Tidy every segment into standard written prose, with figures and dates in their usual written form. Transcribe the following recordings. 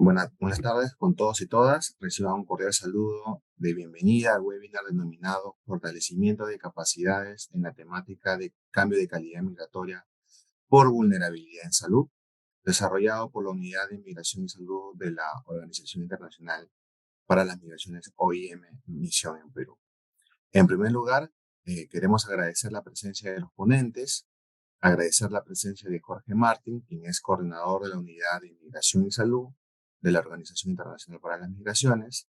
Buenas tardes con todos y todas. Reciban un cordial saludo de bienvenida al webinar denominado Fortalecimiento de capacidades en la temática de cambio de calidad migratoria por vulnerabilidad en salud, desarrollado por la Unidad de Migración y Salud de la Organización Internacional para las Migraciones OIM Misión en Perú. En primer lugar, queremos agradecer la presencia de los ponentes, agradecer la presencia de Jorge Martín, quien es coordinador de la Unidad de Inmigración y Salud de la Organización Internacional para las Migraciones,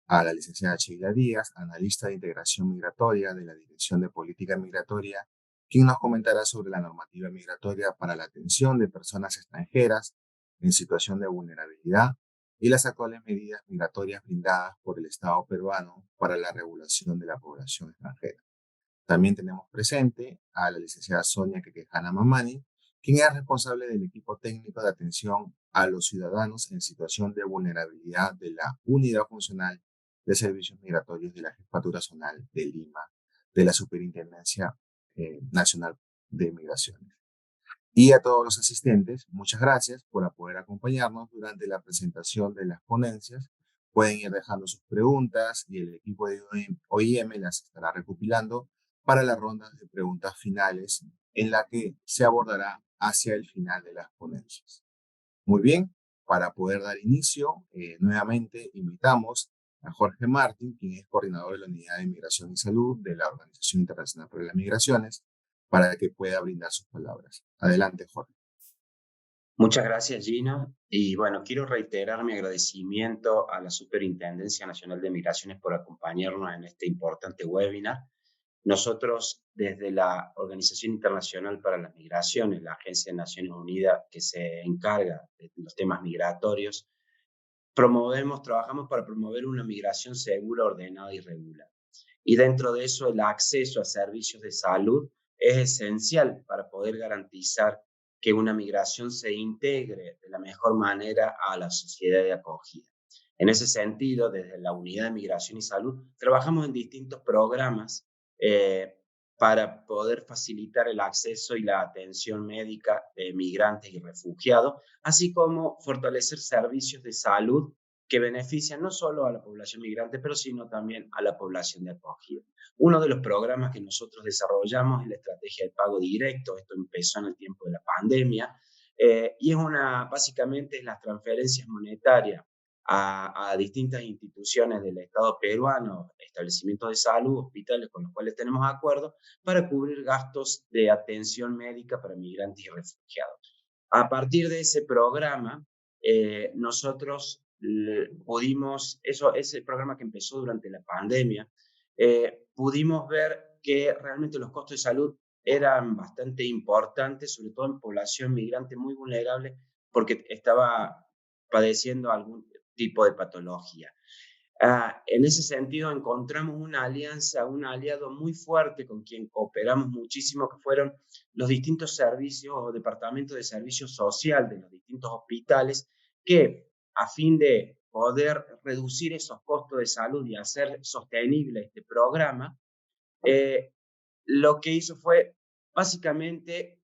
a la licenciada Sheila Díaz, analista de integración migratoria de la Dirección de Política Migratoria, quien nos comentará sobre la normativa migratoria para la atención de personas extranjeras en situación de vulnerabilidad y las actuales medidas migratorias brindadas por el Estado peruano para la regulación de la población extranjera. También tenemos presente a la licenciada Sonia Quequejana Mamani, quien es responsable del equipo técnico de atención a los ciudadanos en situación de vulnerabilidad de la Unidad Funcional de Servicios Migratorios de la Jefatura Zonal de Lima, de la Superintendencia Nacional de Migraciones. Y a todos los asistentes, muchas gracias por poder acompañarnos durante la presentación de las ponencias. Pueden ir dejando sus preguntas y el equipo de OIM las estará recopilando para las rondas de preguntas finales en la que se abordará hacia el final de las ponencias. Muy bien, para poder dar inicio, nuevamente invitamos a Jorge Martín, quien es coordinador de la Unidad de Migración y Salud de la Organización Internacional para las Migraciones, para que pueda brindar sus palabras. Adelante, Jorge. Muchas gracias, Gino. Y bueno, quiero reiterar mi agradecimiento a la Superintendencia Nacional de Migraciones por acompañarnos en este importante webinar. Nosotros, desde la Organización Internacional para las Migraciones, la Agencia de Naciones Unidas que se encarga de los temas migratorios, trabajamos para promover una migración segura, ordenada y regular. Y dentro de eso, el acceso a servicios de salud es esencial para poder garantizar que una migración se integre de la mejor manera a la sociedad de acogida. En ese sentido, desde la Unidad de Migración y Salud, trabajamos en distintos programas eh, para poder facilitar el acceso y la atención médica de migrantes y refugiados, así como fortalecer servicios de salud que benefician no solo a la población migrante, pero sino también a la población de acogida. Uno de los programas que nosotros desarrollamos es la estrategia de pago directo. Esto empezó en el tiempo de la pandemia y básicamente es las transferencias monetarias a distintas instituciones del Estado peruano, establecimientos de salud, hospitales con los cuales tenemos acuerdos para cubrir gastos de atención médica para migrantes y refugiados. A partir de ese programa, nosotros ese programa que empezó durante la pandemia, pudimos ver que realmente los costos de salud eran bastante importantes, sobre todo en población migrante muy vulnerable, porque estaba padeciendo algún tipo de patología. En ese sentido, encontramos una alianza, un aliado muy fuerte con quien cooperamos muchísimo, que fueron los distintos servicios o departamentos de servicio social de los distintos hospitales, que a fin de poder reducir esos costos de salud y hacer sostenible este programa, lo que hizo fue básicamente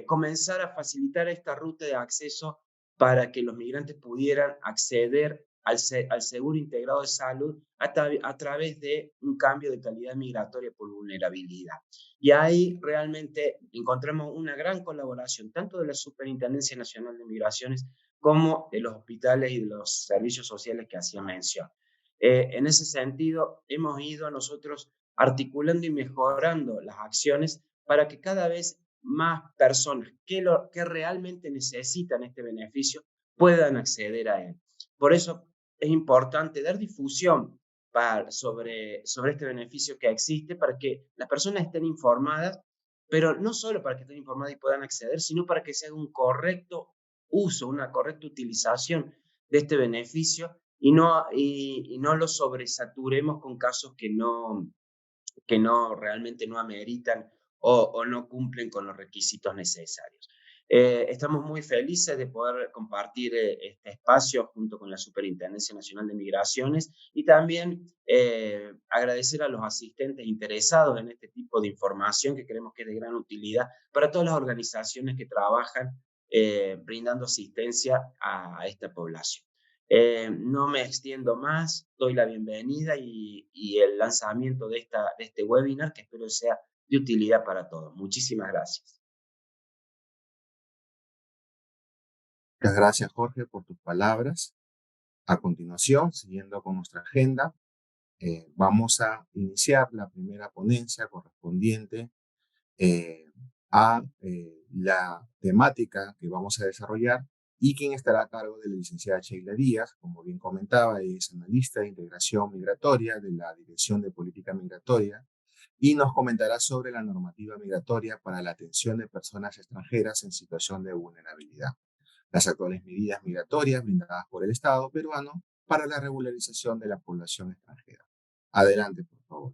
comenzar a facilitar esta ruta de acceso para que los migrantes pudieran acceder al seguro integrado de salud a través de un cambio de calidad migratoria por vulnerabilidad. Y ahí realmente encontramos una gran colaboración, tanto de la Superintendencia Nacional de Migraciones como de los hospitales y de los servicios sociales que hacía mención. En ese sentido, hemos ido nosotros articulando y mejorando las acciones para que cada vez más personas que realmente necesitan este beneficio puedan acceder a él. Por eso es importante dar difusión sobre este beneficio que existe para que las personas estén informadas, pero no solo para que estén informadas y puedan acceder, sino para que se haga un correcto uso, una correcta utilización de este beneficio y no lo sobresaturemos con casos que realmente no ameritan o no cumplen con los requisitos necesarios. Estamos muy felices de poder compartir este espacio junto con la Superintendencia Nacional de Migraciones y también agradecer a los asistentes interesados en este tipo de información que creemos que es de gran utilidad para todas las organizaciones que trabajan brindando asistencia a esta población. No me extiendo más, doy la bienvenida y el lanzamiento de este webinar que espero sea de utilidad para todos. Muchísimas gracias. Muchas gracias, Jorge, por tus palabras. A continuación, siguiendo con nuestra agenda, vamos a iniciar la primera ponencia correspondiente a la temática que vamos a desarrollar y quien estará a cargo de la licenciada Sheila Díaz. Como bien comentaba, es analista de integración migratoria de la Dirección de Política Migratoria y nos comentará sobre la normativa migratoria para la atención de personas extranjeras en situación de vulnerabilidad, las actuales medidas migratorias brindadas por el Estado peruano para la regularización de la población extranjera. Adelante, por favor.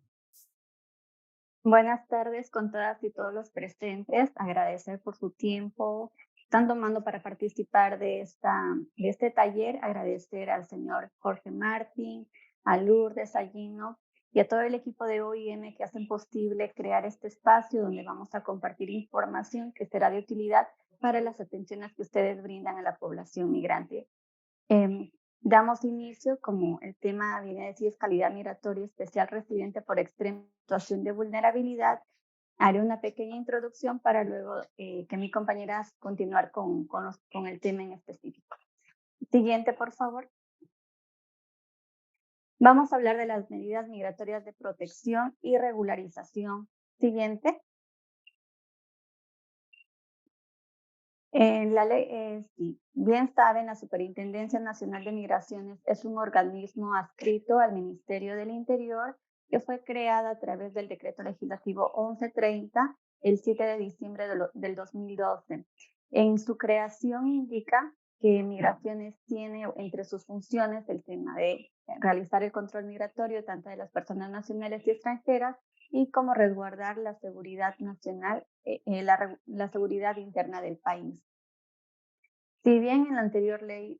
Buenas tardes con todas y todos los presentes. Agradecer por su tiempo que están tomando para participar de este taller. Agradecer al señor Jorge Martín, a Lourdes, a Gino y a todo el equipo de OIM que hacen posible crear este espacio donde vamos a compartir información que será de utilidad para las atenciones que ustedes brindan a la población migrante. Damos inicio, como el tema viene a decir, es calidad migratoria especial residente por extrema situación de vulnerabilidad. Haré una pequeña introducción para luego que mi compañera continuar con el tema en específico. Siguiente, por favor. Vamos a hablar de las medidas migratorias de protección y regularización. Siguiente. La ley, sí, bien saben, la Superintendencia Nacional de Migraciones es un organismo adscrito al Ministerio del Interior que fue creada a través del Decreto Legislativo 1130 el 7 de diciembre del 2012. En su creación indica que Migraciones tiene entre sus funciones el tema de realizar el control migratorio tanto de las personas nacionales y extranjeras y como resguardar la seguridad nacional, la seguridad interna del país. Si bien en la anterior ley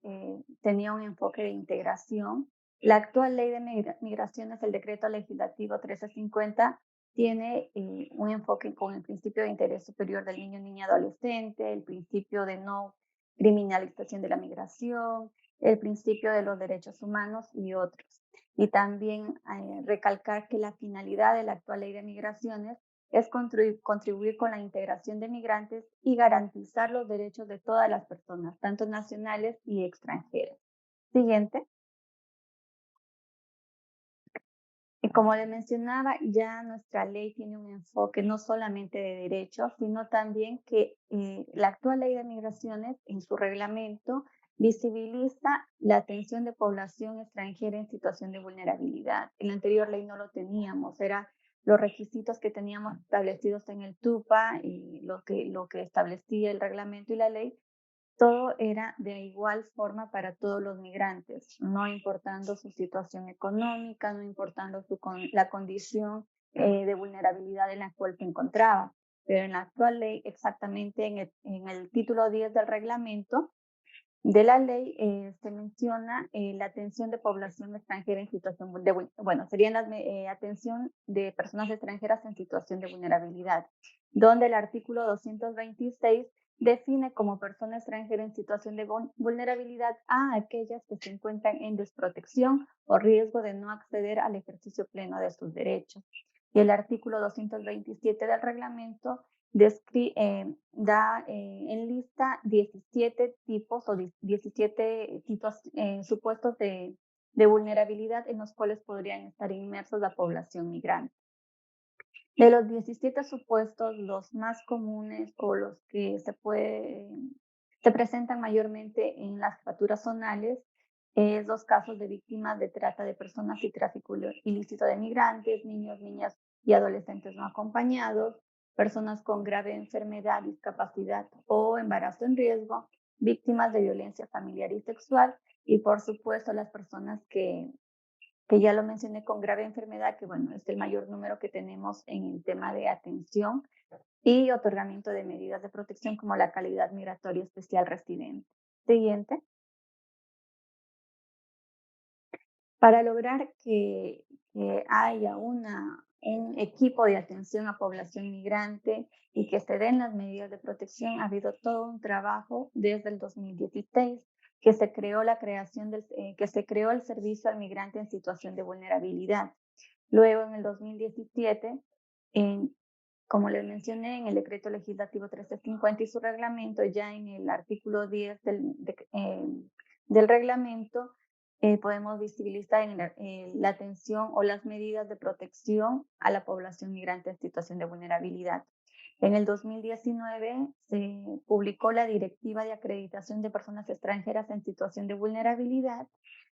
tenía un enfoque de integración, la actual ley de migraciones, el decreto legislativo 1350, tiene un enfoque con el principio de interés superior del niño, niña, adolescente, el principio de no criminalización de la migración, el principio de los derechos humanos y otros. Y también recalcar que la finalidad de la actual ley de migraciones es contribuir con la integración de migrantes y garantizar los derechos de todas las personas, tanto nacionales y extranjeras. Siguiente. Y como le mencionaba, ya nuestra ley tiene un enfoque no solamente de derechos, sino también que la actual ley de migraciones en su reglamento visibiliza la atención de población extranjera en situación de vulnerabilidad. En la anterior ley no lo teníamos, era los requisitos que teníamos establecidos en el TUPA y lo que establecía el reglamento y la ley, todo era de igual forma para todos los migrantes, no importando su situación económica, no importando la condición de vulnerabilidad en la cual se encontraba. Pero en la actual ley, exactamente en el título 10 del reglamento de la ley, se menciona la atención de población extranjera en situación de, bueno, serían la atención de personas extranjeras en situación de vulnerabilidad, donde el artículo 226 define como persona extranjera en situación de vulnerabilidad a aquellas que se encuentran en desprotección o riesgo de no acceder al ejercicio pleno de sus derechos. Y el artículo 227 del reglamento da en lista 17 tipos o 17 tipos, supuestos de vulnerabilidad en los cuales podrían estar inmersos la población migrante. De los 17 supuestos, los más comunes o los que se presentan mayormente en las facturas zonales es los casos de víctimas de trata de personas y tráfico ilícito de migrantes, niños, niñas y adolescentes no acompañados, personas con grave enfermedad, discapacidad o embarazo en riesgo, víctimas de violencia familiar y sexual y por supuesto las personas que ya lo mencioné con grave enfermedad, que bueno, es el mayor número que tenemos en el tema de atención y otorgamiento de medidas de protección como la calidad migratoria especial residente. Siguiente. Para lograr que haya un equipo de atención a población migrante y que se den las medidas de protección, ha habido todo un trabajo desde el 2016, que se creó que se creó el servicio al migrante en situación de vulnerabilidad. Luego, en el 2017, como les mencioné, en el decreto legislativo 1350 y su reglamento, ya en el artículo 10 del reglamento, podemos visibilizar la atención o las medidas de protección a la población migrante en situación de vulnerabilidad. En el 2019 se publicó la Directiva de Acreditación de Personas Extranjeras en Situación de Vulnerabilidad,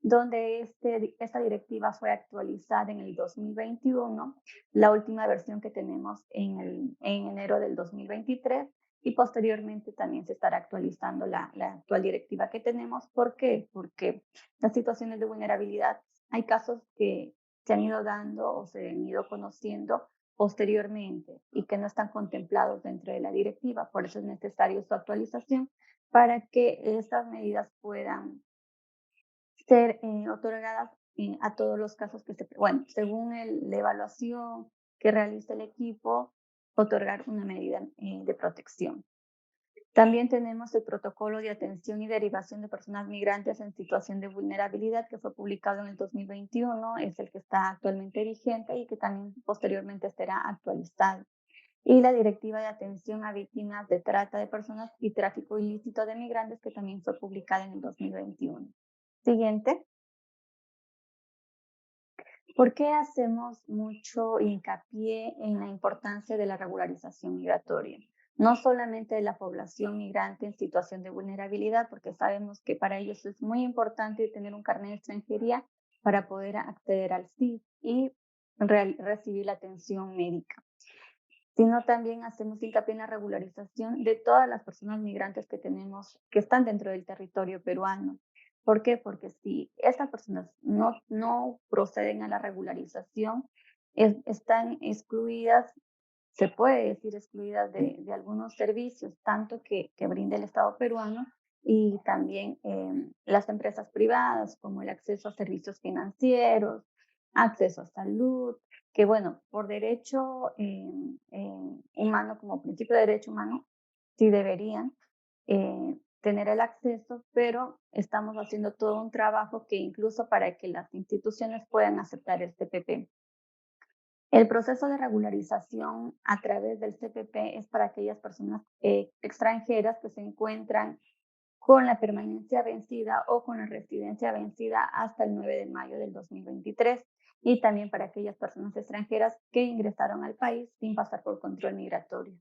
donde esta directiva fue actualizada en el 2021, la última versión que tenemos en enero del 2023, y posteriormente también se estará actualizando la actual directiva que tenemos. ¿Por qué? Porque las situaciones de vulnerabilidad, hay casos que se han ido dando o se han ido conociendo posteriormente y que no están contemplados dentro de la directiva. Por eso es necesario su actualización para que estas medidas puedan ser otorgadas a todos los casos bueno, según la evaluación que realiza el equipo, otorgar una medida de protección. También tenemos el protocolo de atención y derivación de personas migrantes en situación de vulnerabilidad, que fue publicado en el 2021, es el que está actualmente vigente y que también posteriormente será actualizado. Y la Directiva de Atención a Víctimas de Trata de Personas y Tráfico Ilícito de Migrantes, que también fue publicada en el 2021. Siguiente. ¿Por qué hacemos mucho hincapié en la importancia de la regularización migratoria? No solamente de la población migrante en situación de vulnerabilidad, porque sabemos que para ellos es muy importante tener un carnet de extranjería para poder acceder al SIS y recibir la atención médica, sino también hacemos hincapié en la regularización de todas las personas migrantes que tenemos, que están dentro del territorio peruano. ¿Por qué? Porque si estas personas no proceden a la regularización, están excluidas, se puede decir excluidas de algunos servicios, tanto que brinda el Estado peruano y también las empresas privadas, como el acceso a servicios financieros, acceso a salud, que bueno, por derecho humano, como principio de derecho humano, sí deberían tener el acceso, pero estamos haciendo todo un trabajo que incluso para que las instituciones puedan aceptar el CPP. El proceso de regularización a través del CPP es para aquellas personas extranjeras que se encuentran con la permanencia vencida o con la residencia vencida hasta el 9 de mayo del 2023, y también para aquellas personas extranjeras que ingresaron al país sin pasar por control migratorio.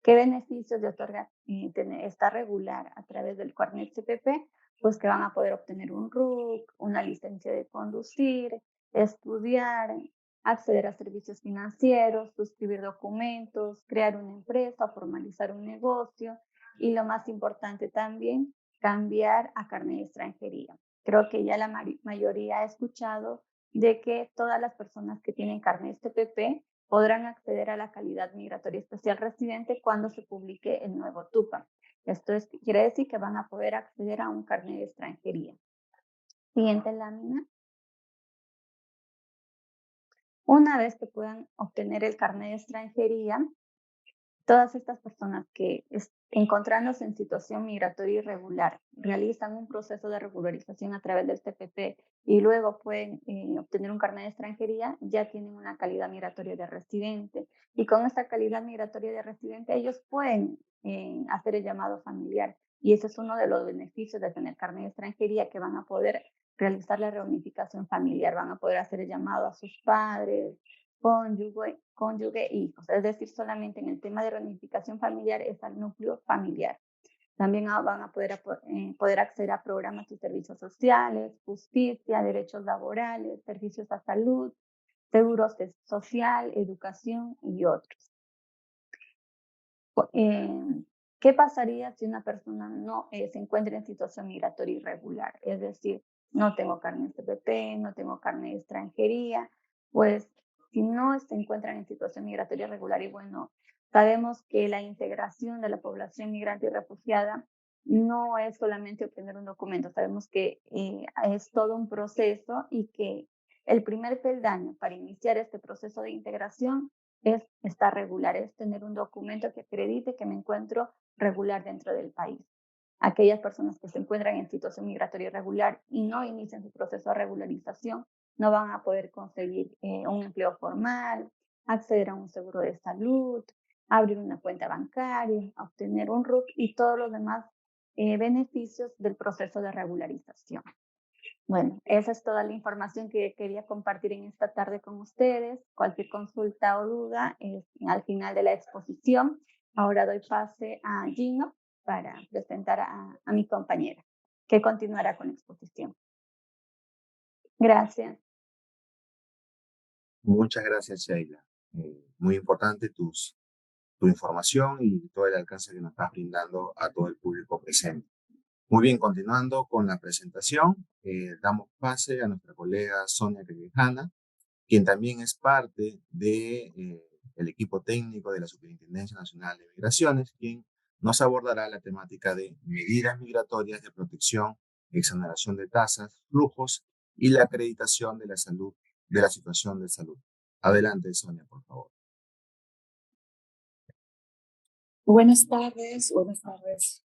¿Qué beneficios le otorga estar regular a través del carnet CPP? Pues que van a poder obtener un RUC, una licencia de conducir, estudiar, acceder a servicios financieros, suscribir documentos, crear una empresa, formalizar un negocio y lo más importante también, cambiar a carnet de extranjería. Creo que ya la mayoría ha escuchado de que todas las personas que tienen carnet CPP podrán acceder a la calidad migratoria especial residente cuando se publique el nuevo TUPA. Esto quiere decir que van a poder acceder a un carnet de extranjería. Siguiente lámina. Una vez que puedan obtener el carnet de extranjería, todas estas personas que encontrándose en situación migratoria irregular realizan un proceso de regularización a través del CPP y luego pueden obtener un carnet de extranjería, ya tienen una calidad migratoria de residente. Y con esta calidad migratoria de residente, ellos pueden hacer el llamado familiar. Y ese es uno de los beneficios de tener carnet de extranjería, que van a poder realizar la reunificación familiar, van a poder hacer el llamado a sus padres, cónyuge e hijos. Es decir, solamente en el tema de reunificación familiar es al núcleo familiar. También van a poder acceder a programas y servicios sociales, justicia, derechos laborales, servicios a salud, seguros social, educación y otros. ¿Qué pasaría si una persona no se encuentra en situación migratoria irregular? Es decir, no tengo carnet de CPP, no tengo carnet de extranjería. Pues si no se encuentran en situación migratoria irregular, y bueno, sabemos que la integración de la población migrante y refugiada no es solamente obtener un documento, sabemos que es todo un proceso y que el primer peldaño para iniciar este proceso de integración es estar regular, es tener un documento que acredite que me encuentro regular dentro del país. Aquellas personas que se encuentran en situación migratoria irregular y no inician su proceso de regularización no van a poder conseguir un empleo formal, acceder a un seguro de salud, abrir una cuenta bancaria, obtener un RUC y todos los demás beneficios del proceso de regularización. Bueno, esa es toda la información que quería compartir en esta tarde con ustedes. Cualquier consulta o duda es al final de la exposición. Ahora doy pase a Gino para presentar a mi compañera, que continuará con la exposición. Gracias. Muchas gracias, Sheila. Muy importante tu información y todo el alcance que nos estás brindando a todo el público presente. Muy bien, continuando con la presentación, damos pase a nuestra colega Sonia Quequejana, quien también es parte del equipo técnico de la Superintendencia Nacional de Migraciones, quien nos abordará la temática de medidas migratorias de protección, exoneración de tasas, flujos y la acreditación de la salud, de la situación de salud. Adelante, Sonia, por favor. Buenas tardes,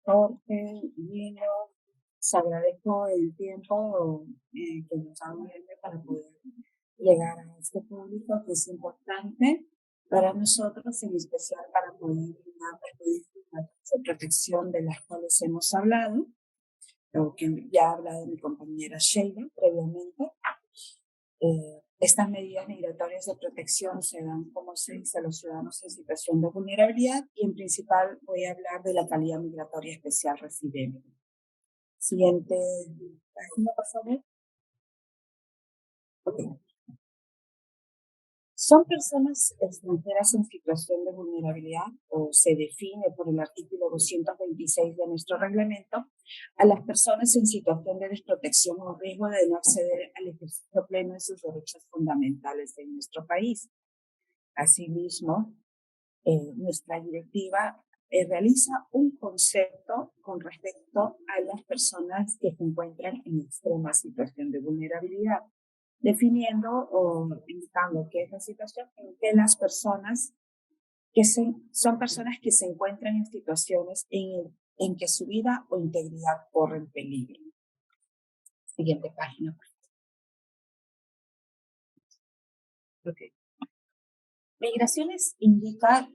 Jorge, Lino. Les agradezco el tiempo que nos han dado para poder llegar a este público, que es importante para nosotros, en especial para poder brindar las políticas de protección de las cuales hemos hablado, o que ya ha hablado mi compañera Sheila previamente. Estas medidas migratorias de protección se dan, como se dice, a los ciudadanos en situación de vulnerabilidad y en principal voy a hablar de la calidad migratoria especial residente. Siguiente página, por favor. Okay. Son personas extranjeras en situación de vulnerabilidad, o se define por el artículo 226 de nuestro reglamento, a las personas en situación de desprotección o riesgo de no acceder al ejercicio pleno de sus derechos fundamentales en nuestro país. Asimismo, nuestra directiva realiza un concepto con respecto a las personas que se encuentran en extrema situación de vulnerabilidad, definiendo o indicando qué es la situación en que las personas son personas que se encuentran en situaciones en que su vida o integridad corren peligro. Siguiente página. Okay. Migraciones indica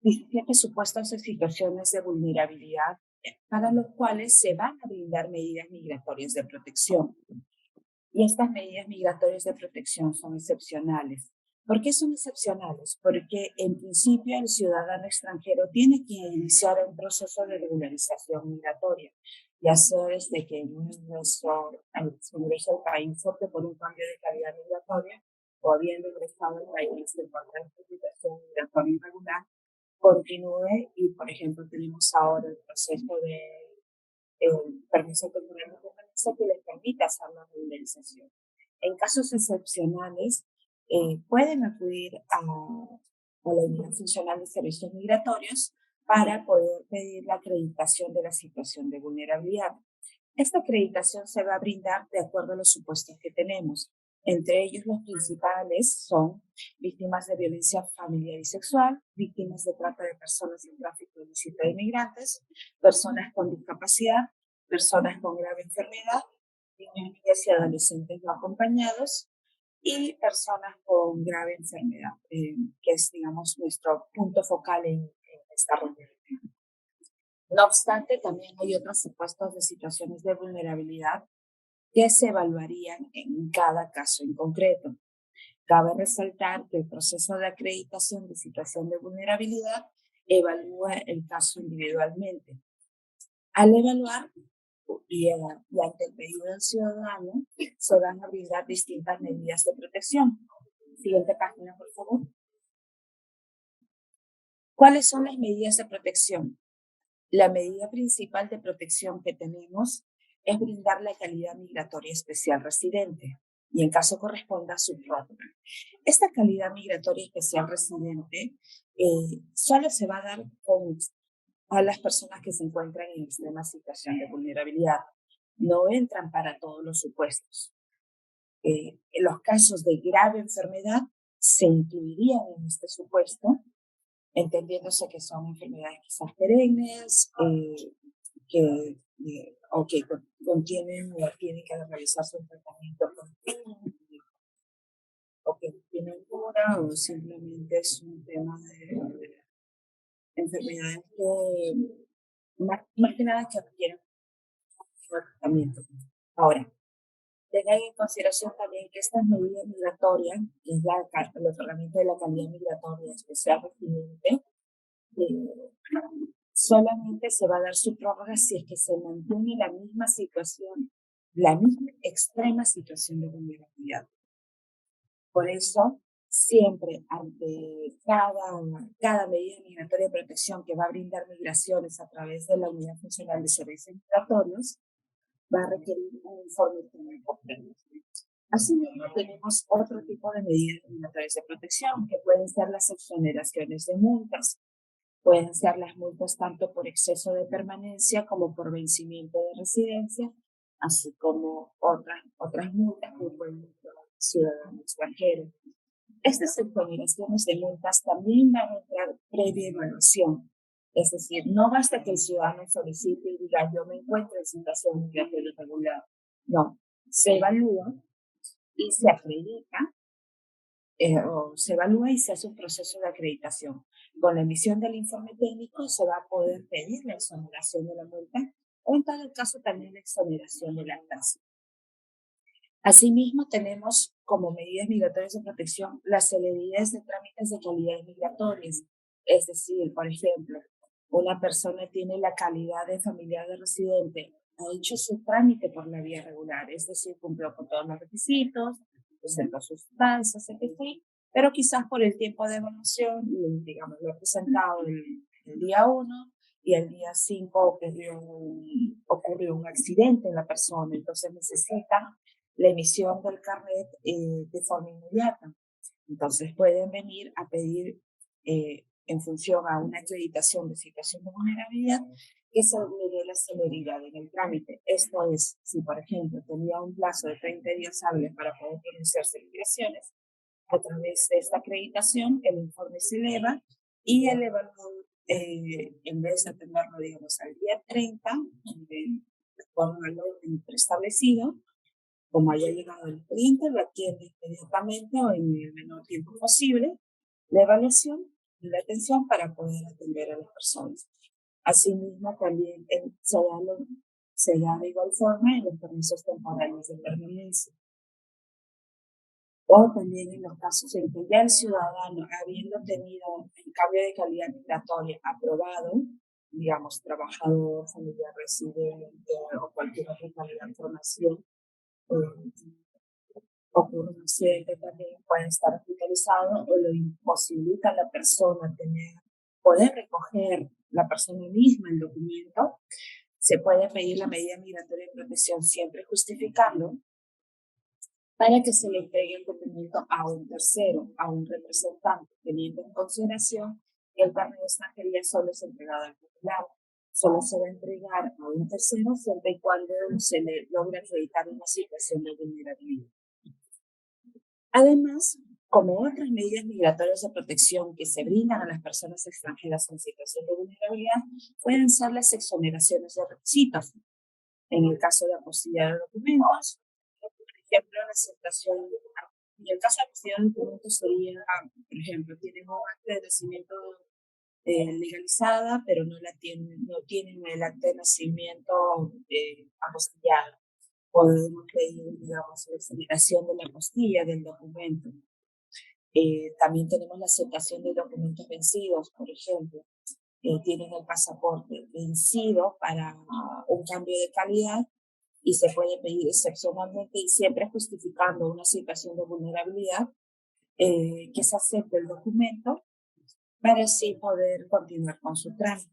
17 supuestos de situaciones de vulnerabilidad para los cuales se van a brindar medidas migratorias de protección. Y estas medidas migratorias de protección son excepcionales. ¿Por qué son excepcionales? Porque en principio el ciudadano extranjero tiene que iniciar un proceso de regularización migratoria, ya sea desde que su ingreso al país opte por un cambio de calidad migratoria o habiendo ingresado al país de encuentra en situación migratoria irregular, continúe y, por ejemplo, tenemos ahora el proceso de permiso temporal de permanencia que les permite hacer la regularización. En casos excepcionales, pueden acudir a la Unidad Funcional de Servicios Migratorios para poder pedir la acreditación de la situación de vulnerabilidad. Esta acreditación se va a brindar de acuerdo a los supuestos que tenemos. Entre ellos, los principales son víctimas de violencia familiar y sexual, víctimas de trata de personas y tráfico ilícito de inmigrantes, personas con discapacidad, personas con grave enfermedad, niños y adolescentes no acompañados y personas con grave enfermedad, que es, digamos, nuestro punto focal en esta reunión. No obstante, también hay otros supuestos de situaciones de vulnerabilidad que se evaluarían en cada caso en concreto. Cabe resaltar que el proceso de acreditación de situación de vulnerabilidad evalúa el caso individualmente. Al evaluar y ante el pedido del ciudadano, se van a brindar distintas medidas de protección. Siguiente página, por favor. ¿Cuáles son las medidas de protección? La medida principal de protección que tenemos es brindar la calidad migratoria especial residente y en caso corresponda su prórroga. Esta calidad migratoria especial residente solo se va a dar a las personas que se encuentran en extrema situación de vulnerabilidad. No entran para todos los supuestos. En los casos de grave enfermedad se incluirían en este supuesto, entendiéndose que son enfermedades quizás perennes, contienen o tienen que realizarse un tratamiento o que tienen cura, o simplemente es un tema de enfermedades que más que nada que requieren tratamiento. Ahora, tengan en consideración también que estas medidas migratorias, que es el otorgamiento de la calidad migratoria especial residente, solamente se va a dar su prórroga si es que se mantiene la misma situación, la misma extrema situación de vulnerabilidad. Por eso, siempre ante cada medida migratoria de protección que va a brindar migraciones a través de la Unidad Funcional de Servicios Migratorios, va a requerir un informe técnico previo. Asimismo, tenemos otro tipo de medidas migratorias de protección, que pueden ser las exoneraciones de multas. Pueden ser las multas tanto por exceso de permanencia como por vencimiento de residencia, así como otras multas que pueden ser ciudadanos extranjeros. Estas exoneraciones de multas también van a entrar previa evaluación. Es decir, no basta que el ciudadano solicite y diga yo me encuentro en situación migratoria irregular. No, se evalúa y se acredita, o se evalúa y se hace un proceso de acreditación. Con la emisión del informe técnico se va a poder pedir la exoneración de la multa o en todo caso también la exoneración de la tasa. Asimismo, tenemos como medidas migratorias de protección las celeridades de trámites de calidad migratorias. Es decir, por ejemplo, una persona tiene la calidad de familiar de residente, ha hecho su trámite por la vía regular, es decir, cumplió con todos los requisitos, presentó sus tasas, etc. Pero quizás por el tiempo de evaluación, digamos, lo ha presentado el día 1 y el día 5 ocurrió un accidente en la persona, entonces necesita la emisión del carnet de forma inmediata. Entonces pueden venir a pedir en función a una acreditación de situación de vulnerabilidad que se le dé la celeridad en el trámite. Esto es, si por ejemplo tenía un plazo de 30 días hábiles para poder pronunciarse en migraciones, a través de esta acreditación el informe se eleva y el evaluador, en vez de tenerlo, digamos, al día 30, de acuerdo al orden preestablecido, como haya llegado el cliente, lo atiende inmediatamente o en el menor tiempo posible, la evaluación y la atención para poder atender a las personas. Asimismo, también se da de igual forma en los permisos temporales de permanencia. O también en los casos en que ya el ciudadano, habiendo tenido el cambio de calidad migratoria aprobado, digamos, trabajador, familiar residente o cualquier otra calidad de información, ocurre un accidente también puede estar hospitalizado o lo imposibilita a la persona poder recoger la persona misma el documento, se puede pedir la medida migratoria de protección siempre justificando para que se le entregue el documento a un tercero, a un representante, teniendo en consideración que el carnet de extranjería solo es entregado al titular. Solo se va a entregar a un tercero siempre y cuando se le logre acreditar una situación de vulnerabilidad. Además, como otras medidas migratorias de protección que se brindan a las personas extranjeras en situación de vulnerabilidad, pueden ser las exoneraciones de requisitos. En el caso de apostilla de documentos, por ejemplo, la aceptación. En el caso de apostilla de documentos sería, por ejemplo, tienen un acta de nacimiento legalizada, pero no tienen el acta de nacimiento apostillado. Podemos pedir, digamos, la exoneración de la apostilla del documento. También tenemos la aceptación de documentos vencidos, por ejemplo. Tienen el pasaporte vencido para un cambio de calidad y se puede pedir excepcionalmente y siempre justificando una situación de vulnerabilidad que se acepte el documento para así poder continuar con su trámite.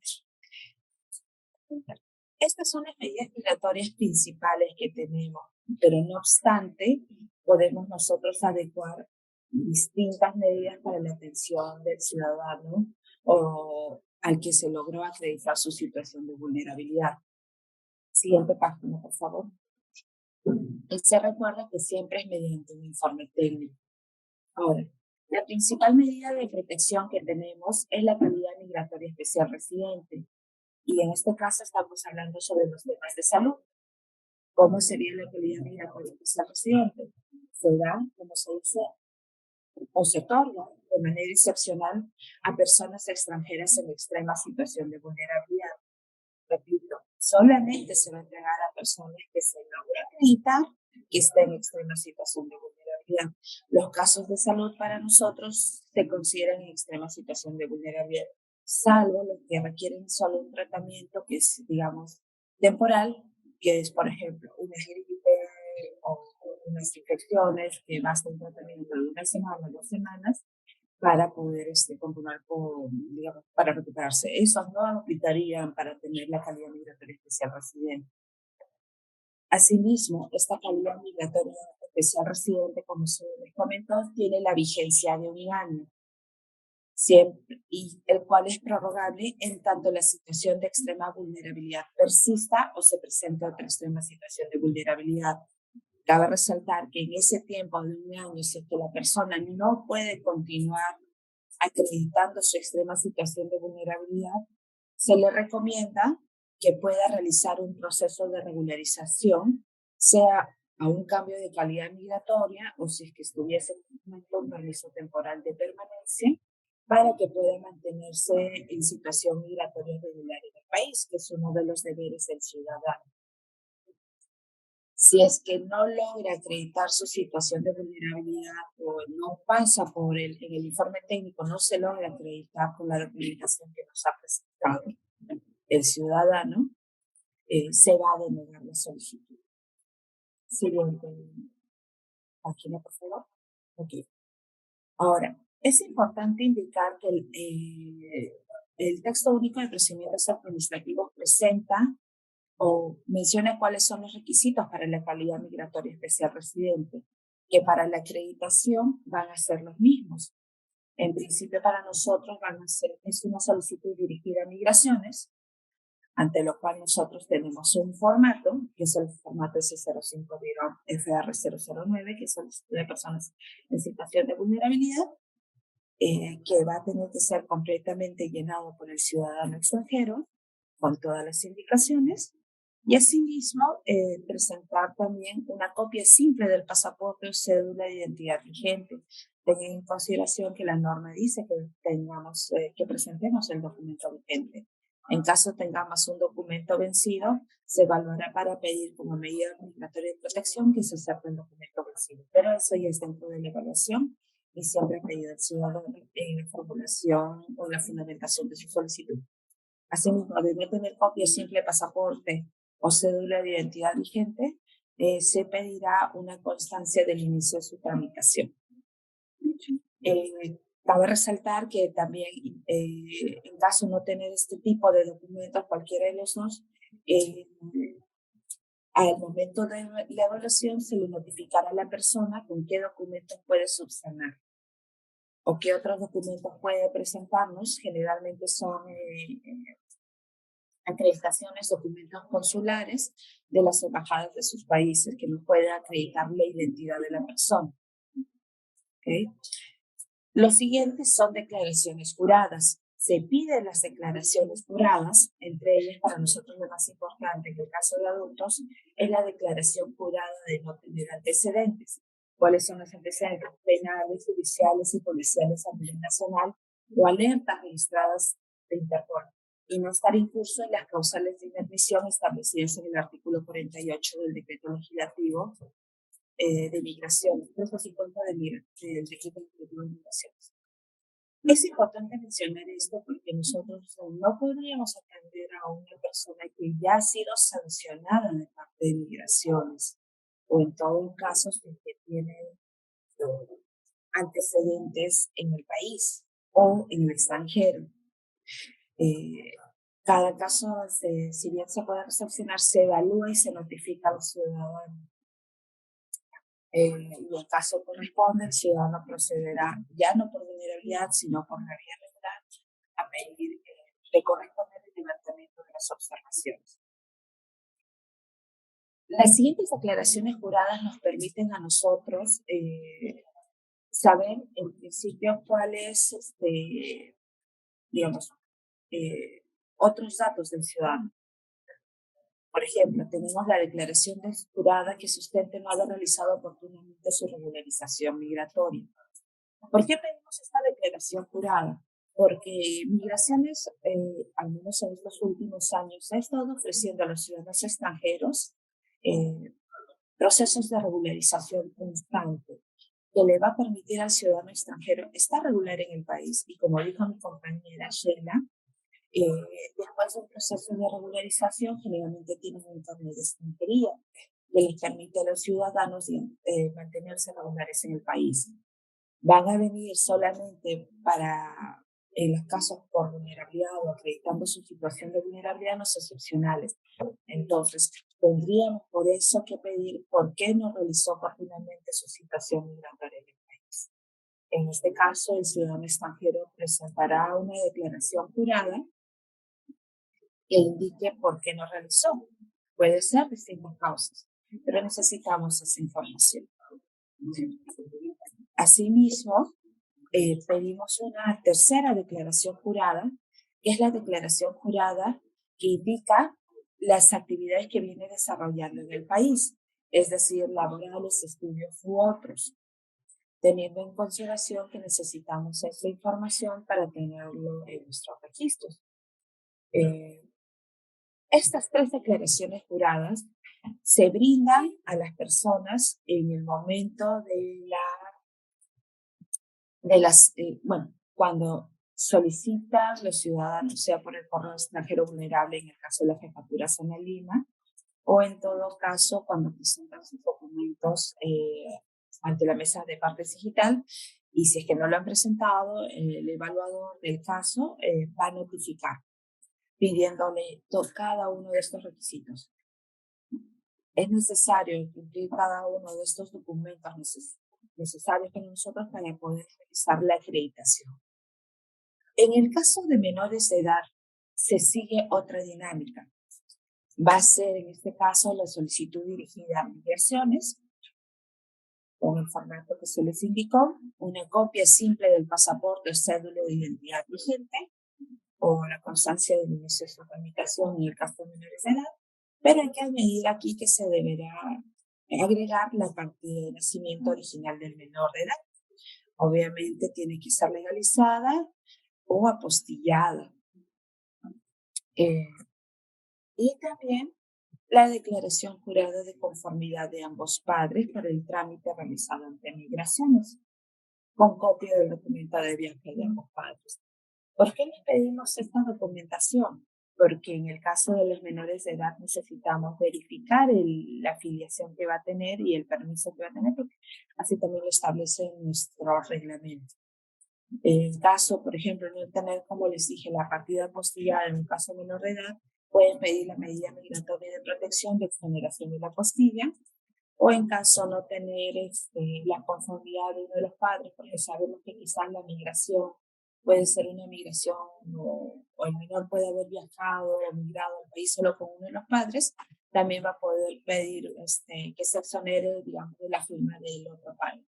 Estas son las medidas migratorias principales que tenemos, pero no obstante, podemos nosotros adecuar distintas medidas para la atención del ciudadano o al que se logró acreditar su situación de vulnerabilidad. Siguiente página, por favor. Y se recuerda que siempre es mediante un informe técnico. Ahora, la principal medida de protección que tenemos es la calidad migratoria especial residente. Y en este caso estamos hablando sobre los temas de salud. ¿Cómo sería la calidad migratoria especial residente? Se da, como se dice, o se otorga de manera excepcional a personas extranjeras en extrema situación de vulnerabilidad. Repito, solamente se va a entregar a personas que se logra acreditar que estén en extrema situación de vulnerabilidad. Los casos de salud para nosotros se consideran en extrema situación de vulnerabilidad, salvo los que requieren solo un tratamiento que es, digamos, temporal, que es, por ejemplo, una gripe o unas infecciones que basta un tratamiento de 1 semana, 2 semanas, para poder continuar digamos, para recuperarse. Esos no aplicarían para tener la calidad migratoria especial residente. Asimismo, esta calidad migratoria especial residente, como se les comentó, tiene la vigencia de 1 año, siempre, y el cual es prorrogable en tanto la situación de extrema vulnerabilidad persista o se presente otra extrema situación de vulnerabilidad. Cabe resaltar que en ese tiempo de 1 año, si es que la persona no puede continuar acreditando su extrema situación de vulnerabilidad, se le recomienda que pueda realizar un proceso de regularización, sea a un cambio de calidad migratoria o si es que estuviese en un permiso temporal de permanencia, para que pueda mantenerse en situación migratoria regular en el país, que es uno de los deberes del ciudadano. Si es que no logra acreditar su situación de vulnerabilidad o no pasa en el informe técnico, no se logra acreditar con la documentación que nos ha presentado el ciudadano, se va a denegar la solicitud. Siguiente página, por favor. Okay. Ahora, es importante indicar que el texto único de procedimientos administrativos presenta o menciona cuáles son los requisitos para la calidad migratoria especial residente, que para la acreditación van a ser los mismos. En principio, para nosotros es una solicitud dirigida a migraciones, ante lo cual nosotros tenemos un formato, que es el formato S05-FR009, que es solicitud de personas en situación de vulnerabilidad, que va a tener que ser completamente llenado por el ciudadano extranjero, con todas las indicaciones, y asimismo presentar también una copia simple del pasaporte o cédula de identidad vigente. Tengan en consideración que la norma dice que que presentemos el documento vigente. En caso tengamos un documento vencido, se evaluará para pedir como medida migratoria de protección que se acepte el documento vencido. Pero eso ya es dentro de la evaluación y siempre pedido al ciudadano en la formulación o en la fundamentación de su solicitud. Asimismo, debe tener copia simple de pasaporte o cédula de identidad vigente, se pedirá una constancia del inicio de su tramitación. Cabe resaltar que también, en caso de no tener este tipo de documentos, cualquiera de los dos, al momento de la evaluación se le notificará a la persona con qué documentos puede subsanar o qué otros documentos puede presentarnos. Generalmente son acreditaciones, documentos consulares de las embajadas de sus países que nos pueden acreditar la identidad de la persona. ¿Okay? Los siguientes son declaraciones juradas. Se piden las declaraciones juradas, entre ellas para nosotros lo más importante en el caso de adultos es la declaración jurada de no tener antecedentes. ¿Cuáles son los antecedentes? Penales, judiciales y policiales a nivel nacional o alertas registradas de Interpol, y no estar incurso en las causales de inadmisión establecidas en el artículo 48 del decreto legislativo de migración, 350 del decreto legislativo de migraciones. Es importante mencionar esto porque nosotros no podríamos atender a una persona que ya ha sido sancionada de parte de migraciones o en todo caso que tiene antecedentes en el país o en el extranjero. Cada caso, si bien se puede recepcionar, se evalúa y se notifica al ciudadano. Y el caso corresponde, el ciudadano procederá, ya no por vulnerabilidad, sino por la vía regular, a pedir le corresponde el levantamiento de las observaciones. Las siguientes declaraciones juradas nos permiten a nosotros saber, en principio, cuál es, digamos, otros datos del ciudadano. Por ejemplo, tenemos la declaración jurada que sustente no haber realizado oportunamente su regularización migratoria. ¿Por qué pedimos esta declaración jurada? Porque Migraciones, al menos en estos últimos años, ha estado ofreciendo a los ciudadanos extranjeros procesos de regularización constante que le va a permitir al ciudadano extranjero estar regular en el país. Y como dijo mi compañera Sheila, después de un proceso de regularización, generalmente tienen un carnet de extranjería que les permite a los ciudadanos mantenerse regulares en el país. Van a venir solamente para, en los casos por vulnerabilidad o acreditando su situación de vulnerabilidad, los excepcionales. Entonces, tendríamos por eso que pedir por qué no realizó oportunamente su situación migratoria en el país. En este caso, el ciudadano extranjero presentará una declaración jurada que indique por qué no realizó. Puede ser distintas causas, pero necesitamos esa información. Asimismo, pedimos una tercera declaración jurada, que es la declaración jurada que indica las actividades que viene desarrollando en el país, es decir, laborales, estudios u otros, teniendo en consideración que necesitamos esta información para tenerlo en nuestros registros. Estas tres declaraciones juradas se brindan a las personas en el momento cuando solicitan los ciudadanos, sea por el correo extranjero vulnerable en el caso de la jefatura Zona Lima, o en todo caso cuando presentan sus documentos ante la mesa de partes digital, y si es que no lo han presentado, el evaluador del caso va a notificar, pidiéndole cada uno de estos requisitos. Es necesario cumplir cada uno de estos documentos necesarios para nosotros para poder realizar la acreditación. En el caso de menores de edad, se sigue otra dinámica. Va a ser, en este caso, la solicitud dirigida a Migraciones, con el formato que se les indicó, una copia simple del pasaporte o cédula de identidad vigente, o la constancia del inicio de su tramitación en el caso de menores de edad, pero hay que añadir aquí que se deberá agregar la partida de nacimiento original del menor de edad. Obviamente tiene que ser legalizada o apostillada. Y también la declaración jurada de conformidad de ambos padres para el trámite realizado ante Migraciones, con copia del documento de viaje de ambos padres. ¿Por qué les pedimos esta documentación? Porque en el caso de los menores de edad necesitamos verificar la afiliación que va a tener y el permiso que va a tener, porque así también lo establece nuestro reglamento. En caso, por ejemplo, no tener, como les dije, la partida apostillada en un caso menor de edad, pueden pedir la medida migratoria de protección de exoneración de la apostilla, o en caso no tener la conformidad de uno de los padres, porque sabemos que quizás la migración puede ser una migración o el menor puede haber viajado o migrado al país solo con uno de los padres, también va a poder pedir que se exonere, digamos, de la firma del otro padre.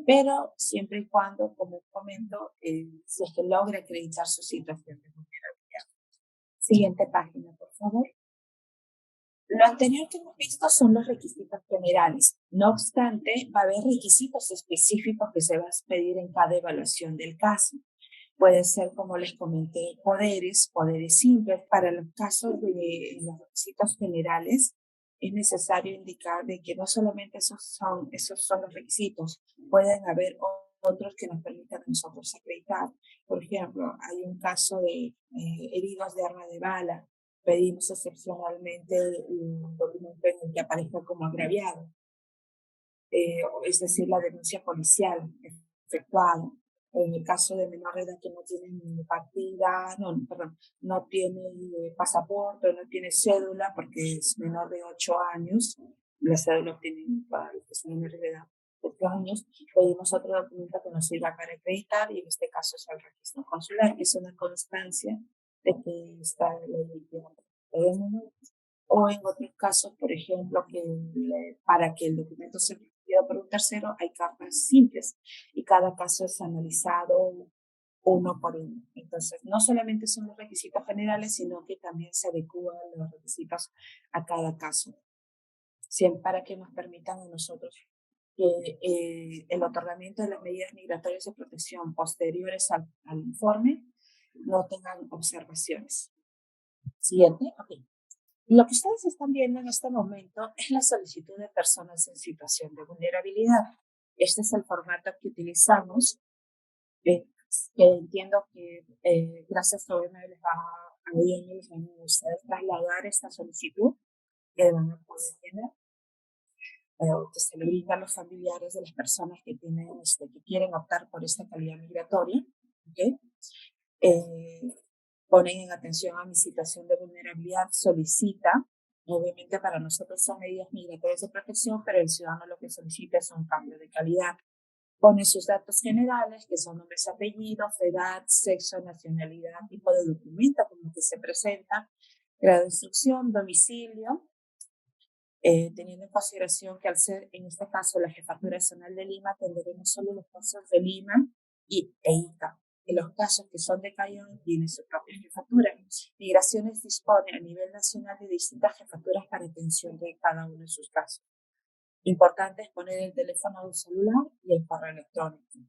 Pero siempre y cuando, como comento, si es que logra acreditar su situación de vulnerabilidad. Siguiente página, por favor. Lo anterior que hemos visto son los requisitos generales. No obstante, va a haber requisitos específicos que se van a pedir en cada evaluación del caso. Puede ser, como les comenté, poderes simples. Para los casos de los requisitos generales, es necesario indicar de que no solamente esos son los requisitos, pueden haber otros que nos permitan a nosotros acreditar. Por ejemplo, hay un caso de heridos de arma de bala. Pedimos excepcionalmente un documento en el que aparezca como agraviado, es decir, la denuncia policial efectuada. En el caso de menor de edad que no tiene no tiene pasaporte, no tiene cédula porque es menor de 8 años, la cédula obtiene para los que son menores de edad de 8 años, pedimos otro documento que nos sirva para acreditar, y en este caso es el registro consular, que es una constancia de que está la identidad del menor. O en otros casos, por ejemplo, que para que el documento sea requerido por un tercero, hay cartas simples y cada caso es analizado uno por uno. Entonces, no solamente son los requisitos generales, sino que también se adecúan los requisitos a cada caso, siempre para que nos permitan a nosotros que el otorgamiento de las medidas migratorias de protección posteriores al informe no tengan observaciones. Siguiente. Okay. Lo que ustedes están viendo en este momento es la solicitud de personas en situación de vulnerabilidad. Este es el formato que utilizamos, que entiendo que gracias a OEM les va a ustedes trasladar esta solicitud que van a poder tener, que se le brinda a los familiares de las personas que tienen, que quieren optar por esta calidad migratoria. ¿Okay? Ponen en atención a mi situación de vulnerabilidad, solicita, obviamente para nosotros son medidas migratorias de protección, pero el ciudadano lo que solicita es un cambio de calidad. Pone sus datos generales, que son nombres, apellidos, edad, sexo, nacionalidad, tipo de documento con el que se presenta, grado de instrucción, domicilio, teniendo en consideración que al ser, en este caso, la Jefatura Zonal de Lima, atenderemos solo los casos de Lima e Ica. En los casos que son de Cayón, tiene su propia jefatura. Migraciones dispone a nivel nacional de distintas jefaturas para atención de cada uno de sus casos. Importante es poner el teléfono celular y el correo electrónico.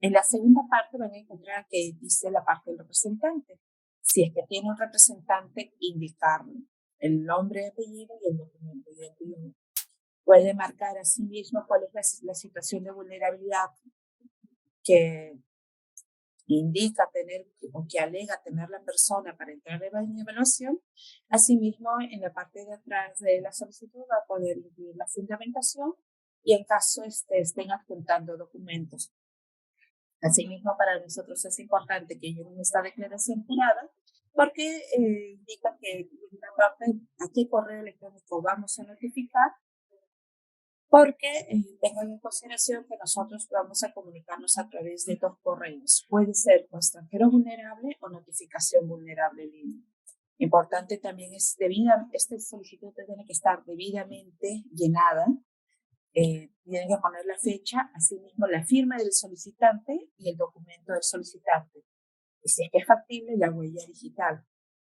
En la segunda parte van a encontrar que dice la parte del representante. Si es que tiene un representante, indicarlo. El nombre, apellido y el documento de identidad. Puede marcar a sí mismo cuál es la situación de vulnerabilidad que indica tener o que alega tener la persona para entrar en evaluación. Asimismo, en la parte de atrás de la solicitud va a poder incluir la fundamentación y en caso estén adjuntando documentos. Asimismo, para nosotros es importante que lleven esta declaración jurada porque indica que en una parte a qué correo electrónico vamos a notificar, porque tengan en consideración que nosotros vamos a comunicarnos a través de dos correos. Puede ser o extranjero vulnerable o notificación vulnerable libre. Importante también es esta solicitud tiene que estar debidamente llenada. Tienen que poner la fecha, asimismo la firma del solicitante y el documento del solicitante. Y si es que es factible, la huella digital,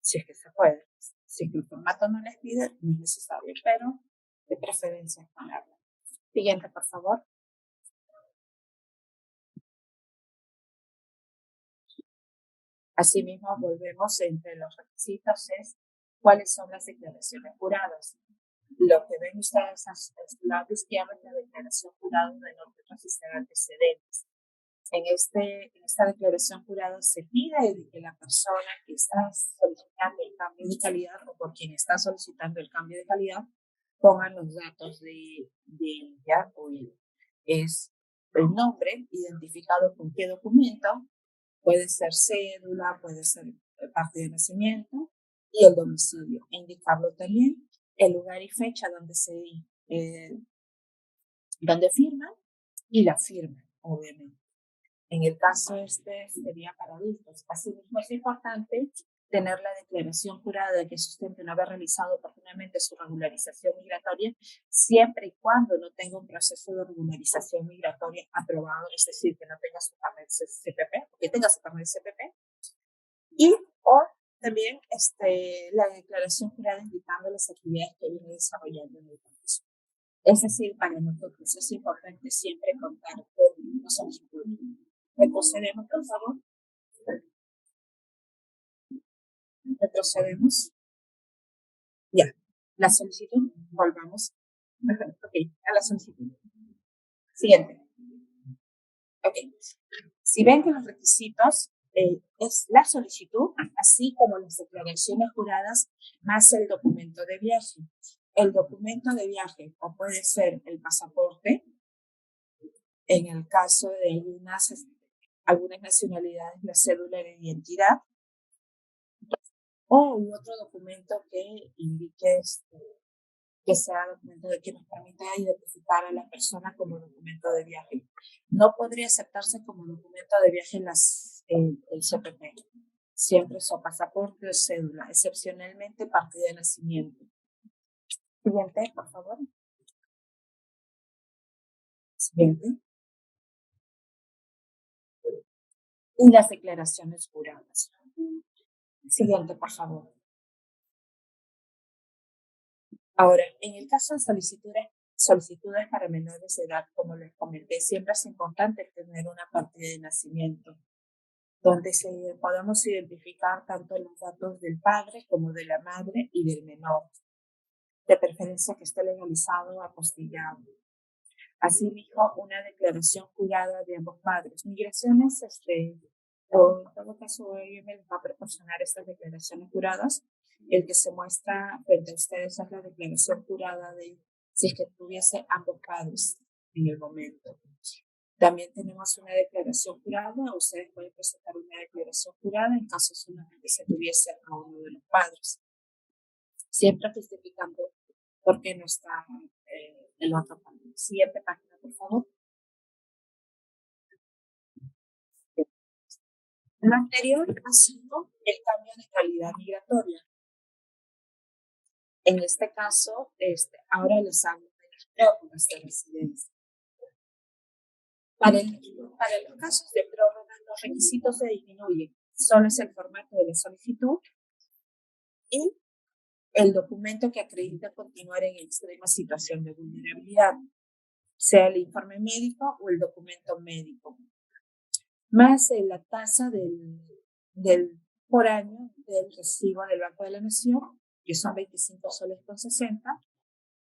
si es que se puede. Si es que el formato no les pide, no es necesario, pero de preferencia ponerla. Siguiente, por favor. Asimismo, volvemos entre los requisitos es cuáles son las declaraciones juradas. Lo que ven ustedes a su lado izquierdo es la declaración jurada de no registrar antecedentes. En esta declaración jurada se pide que la persona que está solicitando el cambio de calidad o por quien está solicitando el cambio de calidad pongan los datos de ella o él. Es el nombre identificado con qué documento, puede ser cédula, puede ser parte de nacimiento y el domicilio. Indicarlo también, el lugar y fecha donde firman y la firma, obviamente. En el caso sería para adultos. Asimismo, es importante tener la declaración jurada que sustente no haber realizado oportunamente su regularización migratoria, siempre y cuando no tenga un proceso de regularización migratoria aprobado, es decir, que no tenga su carnet CPP, que tenga su carnet CPP, y o también la declaración jurada indicando las actividades que viene desarrollando en el país. Es decir, para nosotros es importante siempre contar con los solicitud. Retrocedemos, por favor. Retrocedemos. Ya. La solicitud. Volvamos. Ok. A la solicitud. Siguiente. Ok. Si ven que los requisitos es la solicitud, así como las declaraciones juradas, más el documento de viaje. El documento de viaje o puede ser el pasaporte, en el caso de algunas nacionalidades, la cédula de identidad, o otro documento que indique que sea documento que nos permita identificar a la persona como documento de viaje. No podría aceptarse como documento de viaje el CPP. Siempre es o pasaporte o cédula, excepcionalmente partida de nacimiento. Siguiente, por favor. Siguiente. y las declaraciones juradas. Siguiente, por favor. Ahora, en el caso de solicitudes para menores de edad, como les comenté, siempre es importante tener una partida de nacimiento, donde podamos identificar tanto los datos del padre como de la madre y del menor, de preferencia que esté legalizado o apostillado. Asimismo, una declaración jurada de ambos padres. Migraciones, o en todo caso, ella me va a proporcionar estas declaraciones juradas. El que se muestra frente a ustedes es la declaración jurada de si es que tuviese ambos padres en el momento. También tenemos una declaración jurada. Ustedes pueden presentar una declaración jurada en caso solamente se tuviese a uno de los padres. Siempre justificando por qué no está el otro padre. Siguiente página, por favor. Lo anterior ha sido el cambio de calidad migratoria. En este caso, ahora les hablo de las prórrogas de residencia. Para los casos de prórroga, los requisitos se disminuyen. Solo es el formato de la solicitud y el documento que acredita continuar en extrema situación de vulnerabilidad, sea el informe médico o el documento médico, más la tasa por año del recibo del Banco de la Nación, que son 25 soles con 60,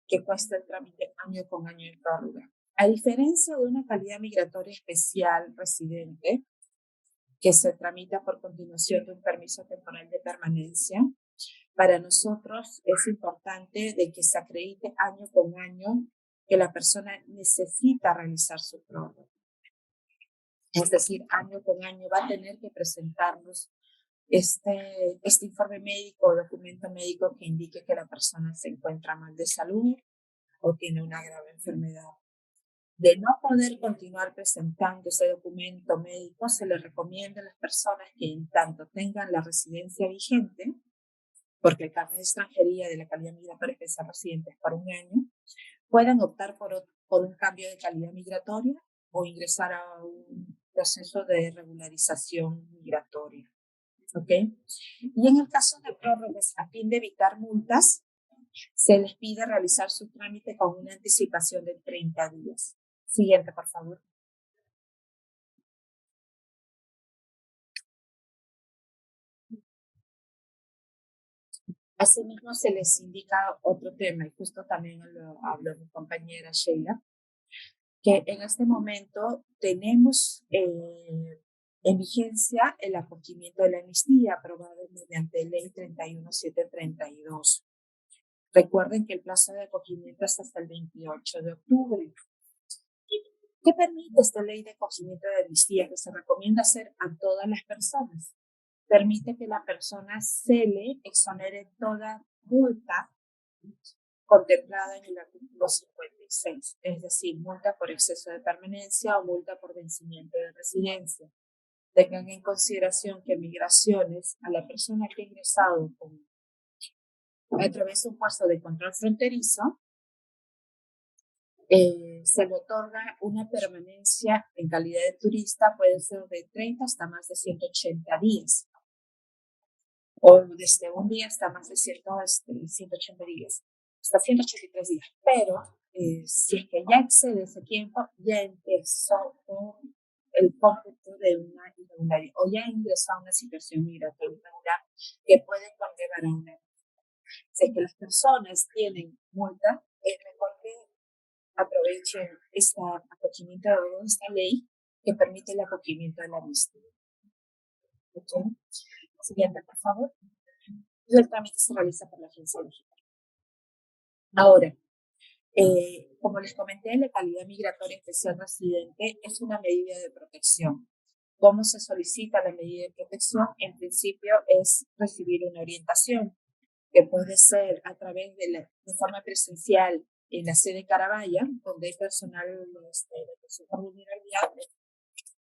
que cuesta el trámite año con año en prórroga. A diferencia de una calidad migratoria especial residente, que se tramita por continuación de un permiso temporal de permanencia, para nosotros es importante de que se acredite año con año que la persona necesita realizar su prórroga. Es decir, año con año va a tener que presentarnos este informe médico o documento médico que indique que la persona se encuentra mal de salud o tiene una grave enfermedad. De no poder continuar presentando ese documento médico, se le recomienda a las personas que en tanto tengan la residencia vigente, porque el carnet de extranjería de la calidad migratoria especial residente es por un año, puedan optar por un cambio de calidad migratoria o ingresar a un proceso de regularización migratoria. ¿Ok? Y en el caso de prórrogas, a fin de evitar multas, se les pide realizar su trámite con una anticipación de 30 días. Siguiente, por favor. Asimismo, se les indica otro tema, y justo también lo habló mi compañera Sheila, que en este momento tenemos en vigencia el acogimiento de la amnistía aprobado mediante Ley 31732. Recuerden que el plazo de acogimiento es hasta el 28 de octubre. ¿Qué permite esta ley de acogimiento de amnistía que se recomienda hacer a todas las personas? Permite que la persona se le exonere toda multa contemplada en el artículo 56, es decir, multa por exceso de permanencia o multa por vencimiento de residencia. Tengan en consideración que migraciones a la persona que ha ingresado a través de un puesto de control fronterizo, se le otorga una permanencia en calidad de turista, puede ser de 30 hasta más de 180 días, o desde un día hasta más de 180 días, hasta 183 días. Pero si es que ya excede ese tiempo, ya empezó el cómputo de una irregularidad, o ya ingresó a una situación migratoria irregular que puede conllevar a una. Si es que las personas tienen multa, es mejor que aprovechen este acogimiento de esta ley que permite el acogimiento de la amnistía. ¿Okay? Siguiente, por favor. Y el trámite se realiza por la agencia digital. Ahora, como les comenté, la calidad migratoria especial residente es una medida de protección. ¿Cómo se solicita la medida de protección? En principio es recibir una orientación, que puede ser a través de forma presencial en la sede Carabaya, donde hay personal de protección por vulnerabilidad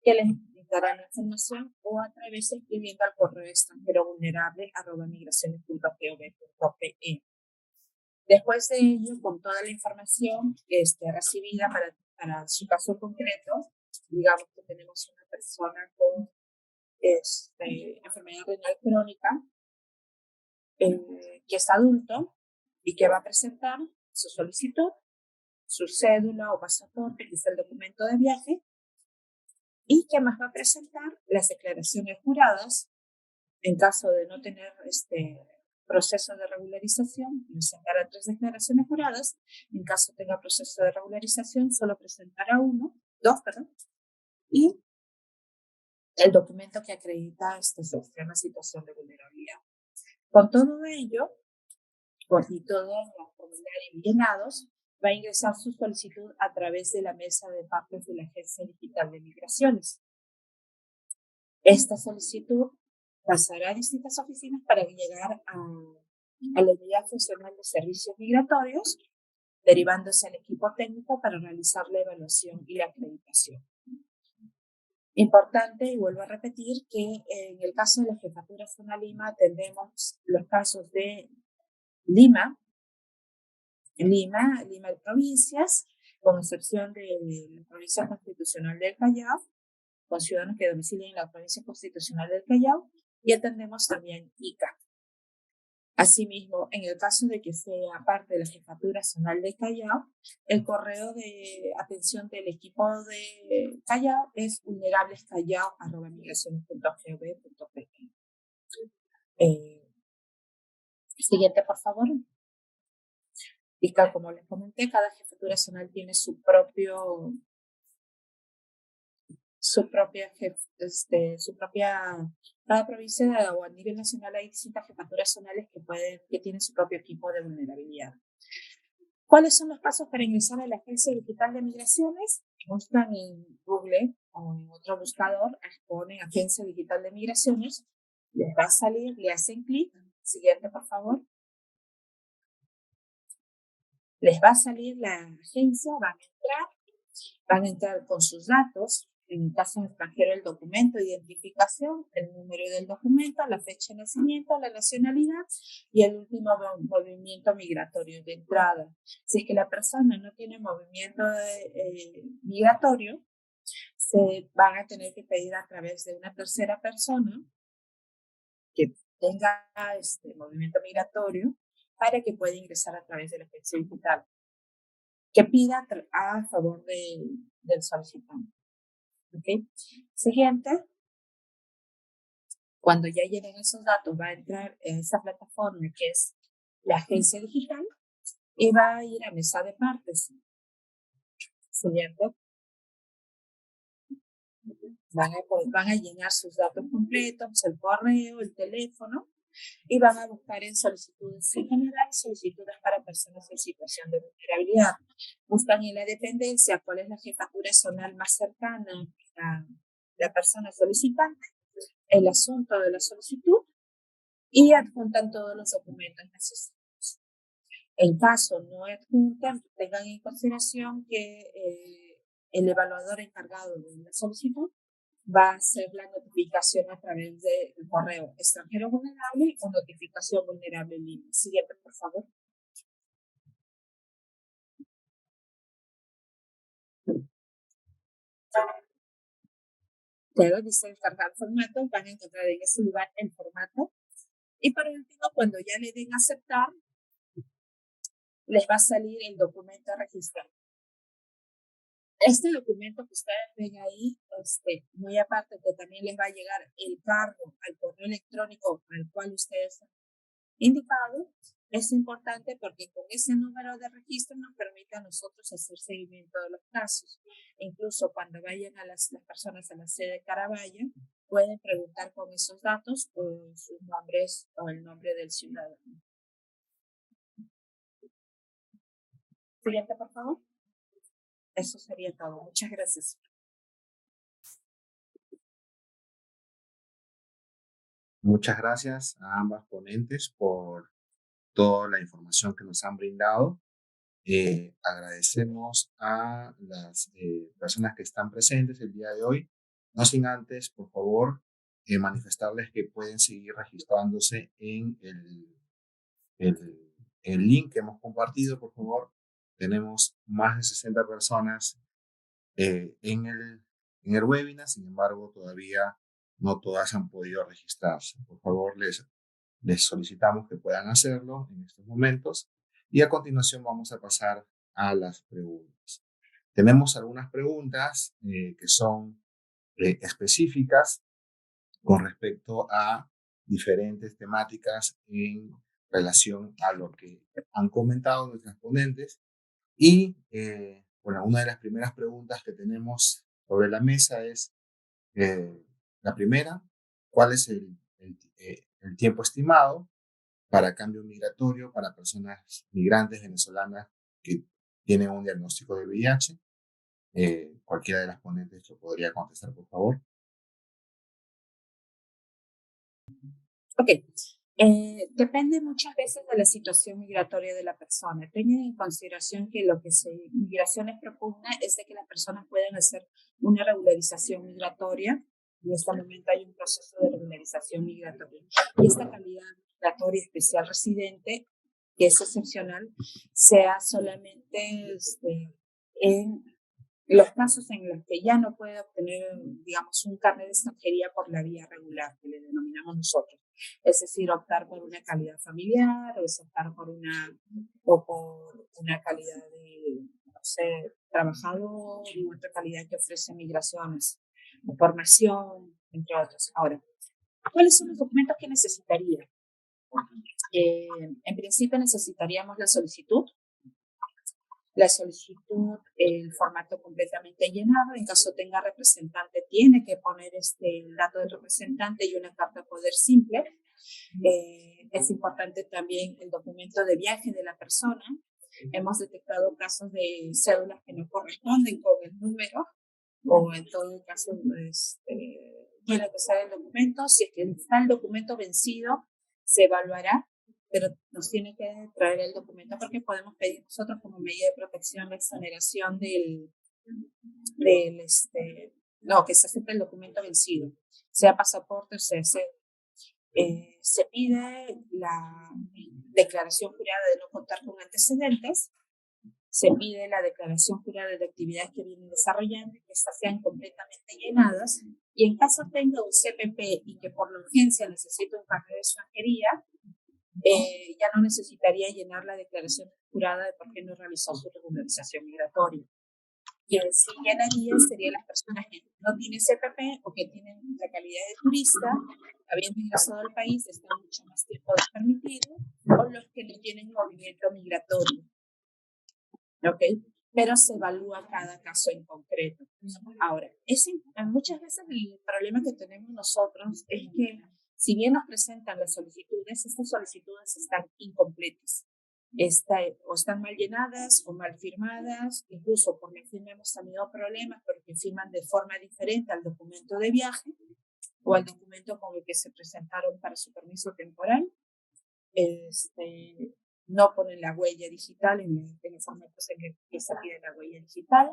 que les dará la información, o a través de escribiendo al correo extranjero@migraciones.gov.pe. Después de ello, con toda la información recibida para su caso concreto, digamos que tenemos una persona con enfermedad renal crónica, que es adulto y que va a presentar su solicitud, su cédula o pasaporte, que es el documento de viaje, y que más va a presentar las declaraciones juradas. En caso de no tener proceso de regularización, presentará 3 declaraciones juradas. En caso tenga proceso de regularización, solo presentará 2, y el documento que acredita su extrema situación de vulnerabilidad. Con todo ello, y todos los formularios llenados, va a ingresar su solicitud a través de la mesa de partes de la Agencia Digital de Migraciones. Esta solicitud pasará a distintas oficinas para llegar a la Unidad Funcional de Servicios Migratorios, derivándose al equipo técnico para realizar la evaluación y la acreditación. Importante, y vuelvo a repetir, que en el caso de la Jefatura Zona Lima tendremos los casos de Lima de provincias, con excepción de la provincia constitucional del Callao, con ciudadanos que domicilian en la provincia constitucional del Callao, y atendemos también Ica. Asimismo, en el caso de que sea parte de la Jefatura Zonal de Callao, el correo de atención del equipo de Callao es vulnerablescallao@migraciones.gov.pe. Siguiente, por favor. Y como les comenté, cada Jefatura Zonal tiene cada provincia o a nivel nacional hay distintas jefaturas zonales que tienen su propio equipo de vulnerabilidad. ¿Cuáles son los pasos para ingresar a la Agencia Digital de Migraciones? Buscan en Google o en otro buscador, ponen Agencia Digital de Migraciones, les va a salir, le hacen clic. Siguiente, por favor. Les va a salir la agencia, van a entrar con sus datos, en el caso extranjero el documento de identificación, el número del documento, la fecha de nacimiento, la nacionalidad y el último movimiento migratorio de entrada. Si es que la persona no tiene movimiento migratorio, se van a tener que pedir a través de una tercera persona que tenga movimiento migratorio para que pueda ingresar a través de la agencia digital, que pida a favor del solicitante. ¿Okay? Siguiente, cuando ya lleguen esos datos, va a entrar en esa plataforma que es la agencia digital y va a ir a mesa de partes. Siguiente, van a llenar sus datos completos, el correo, el teléfono, y van a buscar en solicitudes en general, solicitudes para personas en situación de vulnerabilidad. Buscan en la dependencia cuál es la jefatura zonal más cercana a la persona solicitante, el asunto de la solicitud y adjuntan todos los documentos necesarios. En caso no adjuntan, tengan en consideración que el evaluador encargado de la solicitud va a hacer la notificación a través del correo extranjero vulnerable o notificación vulnerable en línea. Siguiente, por favor. Claro, dice descargar formato, van a encontrar en ese lugar el formato. Y por último, cuando ya le den a aceptar, les va a salir el documento registrado. Este documento que ustedes ven ahí, muy aparte que también les va a llegar el cargo al correo electrónico al cual ustedes han indicado, es importante porque con ese número de registro nos permite a nosotros hacer seguimiento de los casos. Incluso cuando vayan a las personas a la sede de Carabaya, pueden preguntar con esos datos por sus nombres o el nombre del ciudadano. Siguiente, por favor. Eso sería todo. Muchas gracias. Muchas gracias a ambas ponentes por toda la información que nos han brindado. Agradecemos a las personas que están presentes el día de hoy. No sin antes, por favor, manifestarles que pueden seguir registrándose en el link que hemos compartido, por favor. Tenemos más de 60 personas en el webinar, sin embargo, todavía no todas han podido registrarse. Por favor, les solicitamos que puedan hacerlo en estos momentos y a continuación vamos a pasar a las preguntas. Tenemos algunas preguntas que son específicas con respecto a diferentes temáticas en relación a lo que han comentado nuestros ponentes. Y bueno, una de las primeras preguntas que tenemos sobre la mesa es la primera: ¿cuál es el tiempo estimado para cambio migratorio para personas migrantes venezolanas que tienen un diagnóstico de VIH? Cualquiera de las ponentes lo podría contestar, por favor. Ok. Depende muchas veces de la situación migratoria de la persona. Tengan en consideración que lo que migraciones propugna es de que las personas puedan hacer una regularización migratoria. En este momento hay un proceso de regularización migratoria. Y esta calidad migratoria especial residente, que es excepcional, sea solamente en los casos en los que ya no puede obtener, digamos, un carnet de extranjería por la vía regular, que le denominamos nosotros. Es decir, optar por una calidad familiar, o es optar por una calidad de, no sé, trabajador, u otra calidad que ofrece migraciones, formación, entre otros. Ahora, ¿cuáles son los documentos que necesitaría? En principio necesitaríamos la solicitud, el formato completamente llenado. En caso tenga representante, tiene que poner el dato del representante y una carta de poder simple. Es importante también el documento de viaje de la persona. Hemos detectado casos de cédulas que no corresponden con el número, o en todo caso tiene que ser el documento. Si es que está el documento vencido, se evaluará, pero nos tiene que traer el documento porque podemos pedir nosotros como medida de protección la exoneración no, que se acepte el documento vencido, sea pasaporte o sea se pide la declaración jurada de no contar con antecedentes, se pide la declaración jurada de actividades que vienen desarrollando, que estas sean completamente llenadas, y en caso tenga un CPP y que por la urgencia necesite un carnet de extranjería, ya no necesitaría llenar la declaración jurada de por qué no realizó su regularización migratoria. Quien sí llenaría serían las personas que no tienen CPP o que tienen la calidad de turista, habiendo ingresado al país, están mucho más tiempo del permitido, o los que no tienen movimiento migratorio. ¿Ok? Pero se evalúa cada caso en concreto. Ahora, muchas veces el problema que tenemos nosotros es que si bien nos presentan las solicitudes, estas solicitudes están incompletas. O están mal llenadas o mal firmadas, incluso por la firma hemos tenido problemas porque firman de forma diferente al documento de viaje o al documento con el que se presentaron para su permiso temporal. No ponen la huella digital en los formatos en que se pide la huella digital,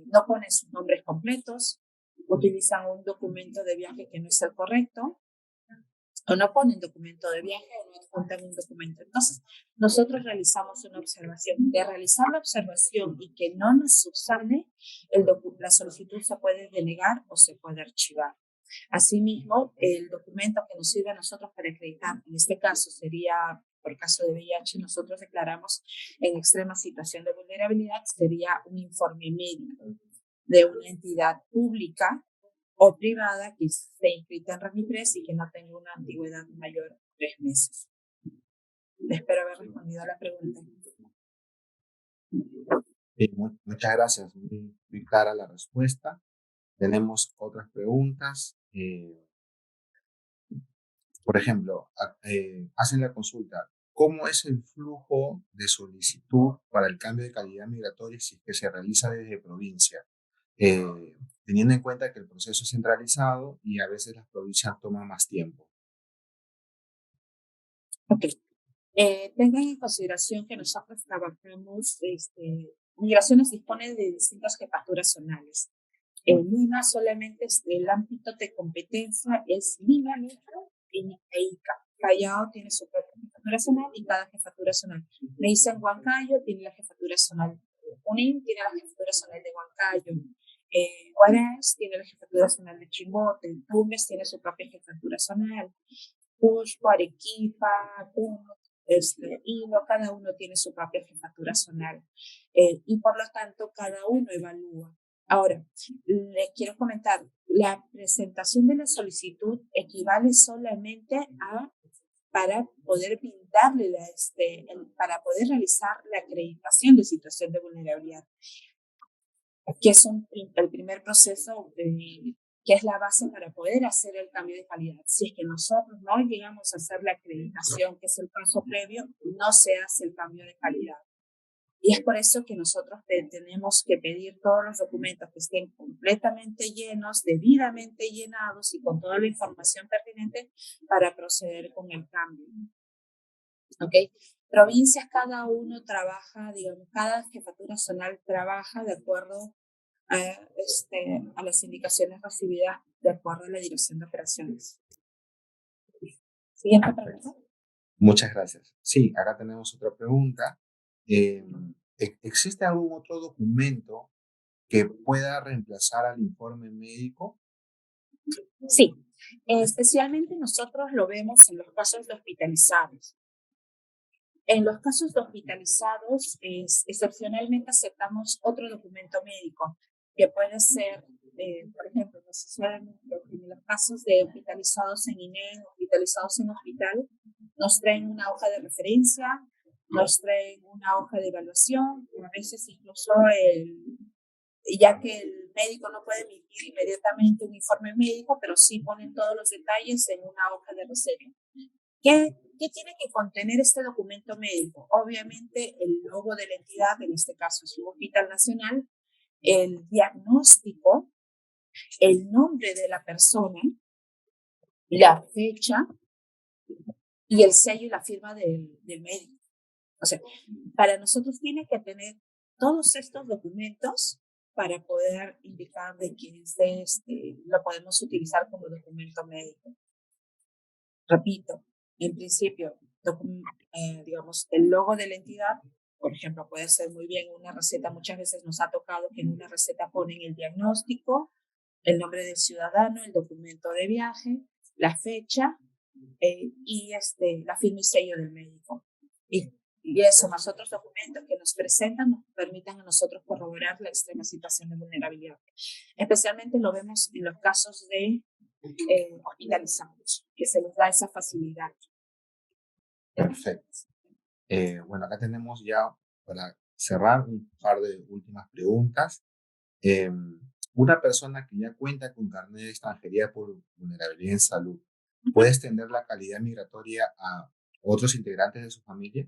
no ponen sus nombres completos, utilizan un documento de viaje que no es el correcto, o no ponen documento de viaje o no adjuntan un documento. Entonces, nosotros realizamos una observación. De realizar la observación y que no nos subsane, la solicitud se puede denegar o se puede archivar. Asimismo, el documento que nos sirve a nosotros para acreditar, en este caso sería, por caso de VIH, nosotros declaramos en extrema situación de vulnerabilidad, sería un informe médico de una entidad pública o privada que esté inscrita en REMIPRES y que no tenga una antigüedad mayor a 3 meses. Espero haber respondido a la pregunta. Sí, muchas gracias, muy clara la respuesta. Tenemos otras preguntas. Por ejemplo, hacen la consulta: ¿cómo es el flujo de solicitud para el cambio de calidad migratoria si es que se realiza desde provincia? Teniendo en cuenta que el proceso es centralizado y a veces las provincias toman más tiempo. Ok. Tengan en consideración que nosotros trabajamos, Migraciones dispone de distintas jefaturas zonales. En Lima solamente el ámbito de competencia es Lima, Metro e Ica. Callao tiene su propia jefatura zonal y cada jefatura zonal. Me dicen Huancayo tiene la jefatura zonal. Junín tiene la jefatura zonal de Huancayo. Huaraz tiene la jefatura zonal de Chimbote, Tumbes tiene su propia jefatura zonal, Cusco, Arequipa, Puno, Hilo, cada uno tiene su propia jefatura zonal y por lo tanto cada uno evalúa. Ahora, les quiero comentar, la presentación de la solicitud equivale solamente a para poder brindarle para poder realizar la acreditación de situación de vulnerabilidad, que es el primer proceso que es la base para poder hacer el cambio de calidad. Si es que nosotros no llegamos a hacer la acreditación, que es el paso previo, no se hace el cambio de calidad. Y es por eso que nosotros tenemos que pedir todos los documentos que estén completamente llenos, debidamente llenados y con toda la información pertinente para proceder con el cambio. ¿Ok? Provincias, cada uno trabaja, digamos, cada jefatura zonal trabaja de acuerdo a las indicaciones recibidas de acuerdo a la dirección de operaciones. Siguiente pregunta. Muchas gracias. Sí, acá tenemos otra pregunta. ¿Existe algún otro documento que pueda reemplazar al informe médico? Sí, especialmente nosotros lo vemos en los casos de hospitalizados. En los casos de hospitalizados, excepcionalmente aceptamos otro documento médico, que puede ser, por ejemplo, en los casos de hospitalizados en INE, hospitalizados en hospital, nos traen una hoja de referencia, nos traen una hoja de evaluación, a veces incluso ya que el médico no puede emitir inmediatamente un informe médico, pero sí ponen todos los detalles en una hoja de receta. ¿Qué tiene que contener este documento médico? Obviamente el logo de la entidad, en este caso es un Hospital Nacional, el diagnóstico, el nombre de la persona, la fecha y el sello y la firma del médico. O sea, para nosotros tiene que tener todos estos documentos para poder indicar de quién es lo podemos utilizar como documento médico. Repito, en principio, digamos, el logo de la entidad, por ejemplo, puede ser muy bien una receta. Muchas veces nos ha tocado que en una receta ponen el diagnóstico, el nombre del ciudadano, el documento de viaje, la fecha y la firma y sello del médico. Y eso, más otros documentos que nos presentan, nos permitan a nosotros corroborar la extrema situación de vulnerabilidad. Especialmente lo vemos en los casos de hospitalizados, que se les da esa facilidad. Perfecto. Bueno, acá tenemos ya, para cerrar, un par de últimas preguntas. Una persona que ya cuenta con carnet de extranjería por vulnerabilidad en salud, ¿puede extender la calidad migratoria a otros integrantes de su familia?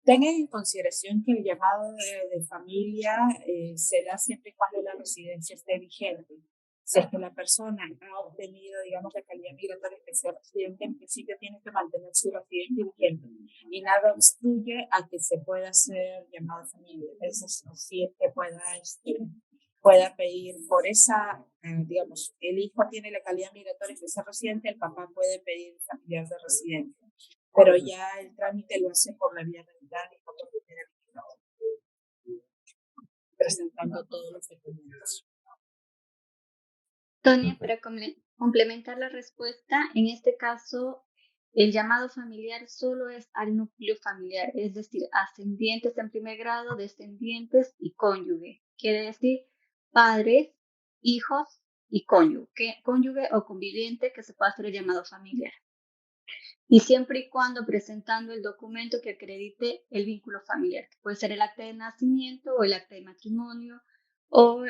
Tengan en consideración que el llamado de familia se da siempre y cuando la residencia esté vigente. Si es que la persona ha obtenido, digamos, la calidad migratoria especial residente, en principio tiene que mantener su residencia vigente y nada obstruye a que se pueda hacer llamado de familia. Eso sí es que pueda pedir por esa, digamos, el hijo tiene la calidad migratoria especial residente, el papá puede pedir familiar de residente. Pero ya el trámite lo hace por la vía regular y por primera vía, presentando todos los documentos. Tonia, para complementar la respuesta, en este caso, el llamado familiar solo es al núcleo familiar, es decir, ascendientes en primer grado, descendientes y cónyuge. Quiere decir padres, hijos y cónyuge o conviviente que se puede hacer el llamado familiar. Y siempre y cuando presentando el documento que acredite el vínculo familiar, que puede ser el acta de nacimiento o el acta de matrimonio o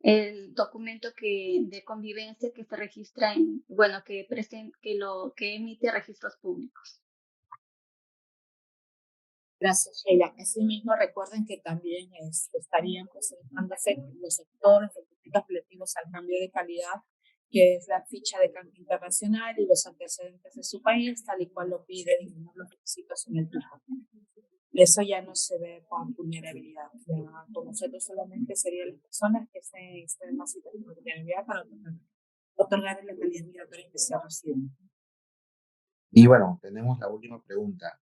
el documento de convivencia que se registra que emite registros públicos. Gracias, Sheila. Asimismo, recuerden que también estarían presentándose todos los requisitos relativos al cambio de calidad, que es la ficha de cambio internacional y los antecedentes de su país, tal y cual lo piden los requisitos en el TUCO. Eso ya no se ve con vulnerabilidad. Ya con nosotros solamente serían las personas que estén en más situación de vulnerabilidad para otorgar la calidad migratoria especial residente. Y bueno, tenemos la última pregunta.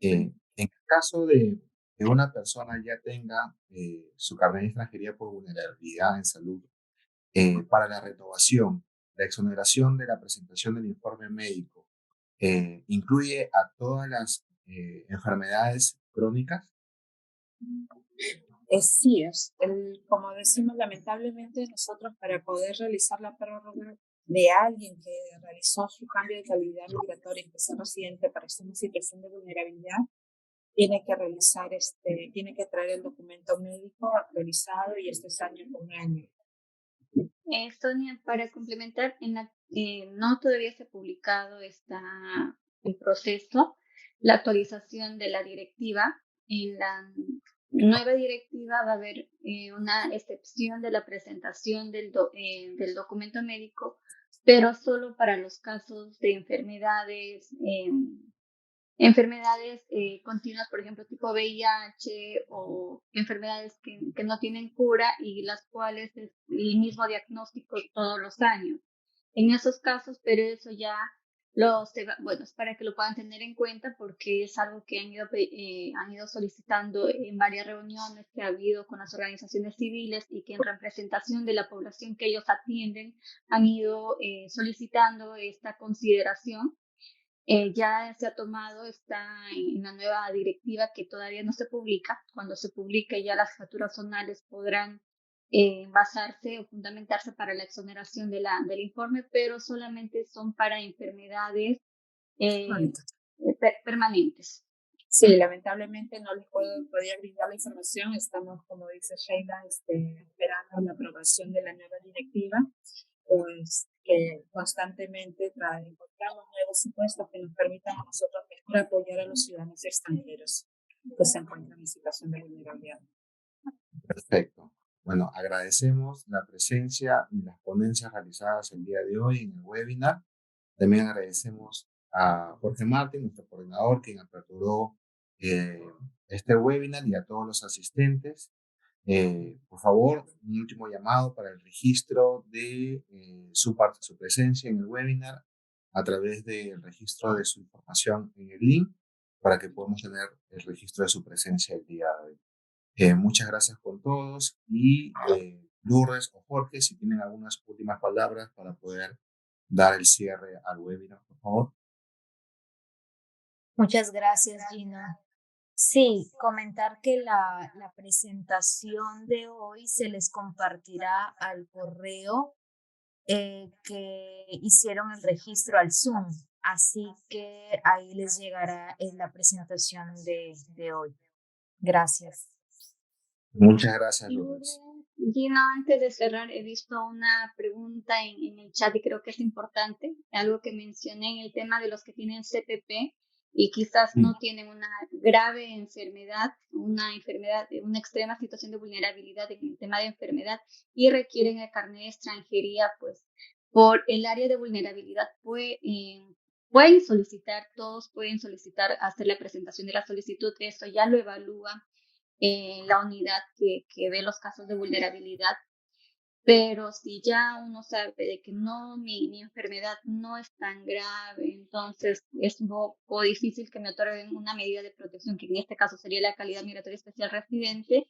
En el caso de que una persona ya tenga su carnet de extranjería por vulnerabilidad en salud para la renovación, la exoneración de la presentación del informe médico, incluye a todas las enfermedades crónicas. Sí, como decimos, lamentablemente nosotros para poder realizar la prórroga de alguien que realizó su cambio de calidad migratoria y que es residente para estar en situación de vulnerabilidad, tiene que realizar tiene que traer el documento médico actualizado y este es año con año. Sonia, para complementar, no todavía se ha publicado el proceso, la actualización de la directiva. En la nueva directiva va a haber una excepción de la presentación del documento médico, pero solo para los casos de enfermedades continuas, por ejemplo, tipo VIH o enfermedades que no tienen cura y las cuales es el mismo diagnóstico todos los años. En esos casos, pero eso ya bueno, es para que lo puedan tener en cuenta porque es algo que han ido solicitando en varias reuniones que ha habido con las organizaciones civiles y que en representación de la población que ellos atienden han ido solicitando esta consideración. Ya se ha tomado, está en la nueva directiva que todavía no se publica. Cuando se publique ya las facturas zonales podrán basarse o fundamentarse para la exoneración del informe, pero solamente son para enfermedades eh, permanentes. Sí, lamentablemente no les podía brindar la información. Estamos, como dice Sheila, esperando la aprobación de la nueva directiva, pues que constantemente encontramos nuevos supuestos que nos permitan a nosotros mejor apoyar a los ciudadanos extranjeros que se encuentran en situación de vulnerabilidad. Perfecto. Bueno, agradecemos la presencia y las ponencias realizadas el día de hoy en el webinar. También agradecemos a Jorge Martín, nuestro coordinador, quien aperturó este webinar, y a todos los asistentes. Por favor, un último llamado para el registro de su presencia en el webinar a través del registro de su información en el link para que podamos tener el registro de su presencia el día de hoy. Muchas gracias con todos y Lourdes o Jorge, si tienen algunas últimas palabras para poder dar el cierre al webinar, por favor. Muchas gracias, Gina. Sí, comentar que la presentación de hoy se les compartirá al correo que hicieron el registro al Zoom, así que ahí les llegará la presentación de hoy. Gracias. Muchas gracias, Lourdes. Gina, antes de cerrar, he visto una pregunta en el chat y creo que es importante, algo que mencioné en el tema de los que tienen CPP y quizás no tienen una grave enfermedad, una extrema situación de vulnerabilidad en el tema de enfermedad y requieren el carnet de extranjería, pues por el área de vulnerabilidad pueden solicitar, todos pueden solicitar hacer la presentación de la solicitud, eso ya lo evalúa la unidad que ve los casos de vulnerabilidad. Pero si ya uno sabe de que no, mi enfermedad no es tan grave, entonces es un poco difícil que me otorguen una medida de protección, que en este caso sería la calidad migratoria especial residente,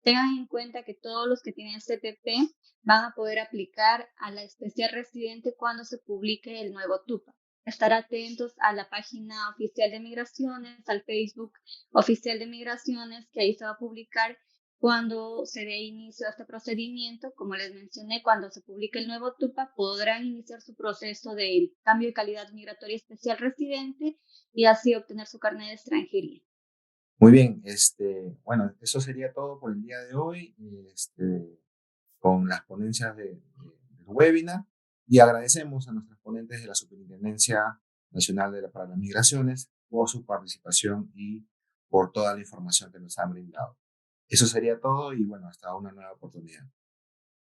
tengan en cuenta que todos los que tienen CPP van a poder aplicar a la especial residente cuando se publique el nuevo TUPA. Estar atentos a la página oficial de migraciones, al Facebook oficial de migraciones, que ahí se va a publicar cuando se dé inicio a este procedimiento. Como les mencioné, cuando se publique el nuevo TUPA, podrán iniciar su proceso de cambio de calidad migratoria especial residente y así obtener su carnet de extranjería. Muy bien, bueno, eso sería todo por el día de hoy, con las ponencias del webinar, y agradecemos a nuestros ponentes de la Superintendencia Nacional para las Migraciones por su participación y por toda la información que nos han brindado. Eso sería todo y bueno, hasta una nueva oportunidad.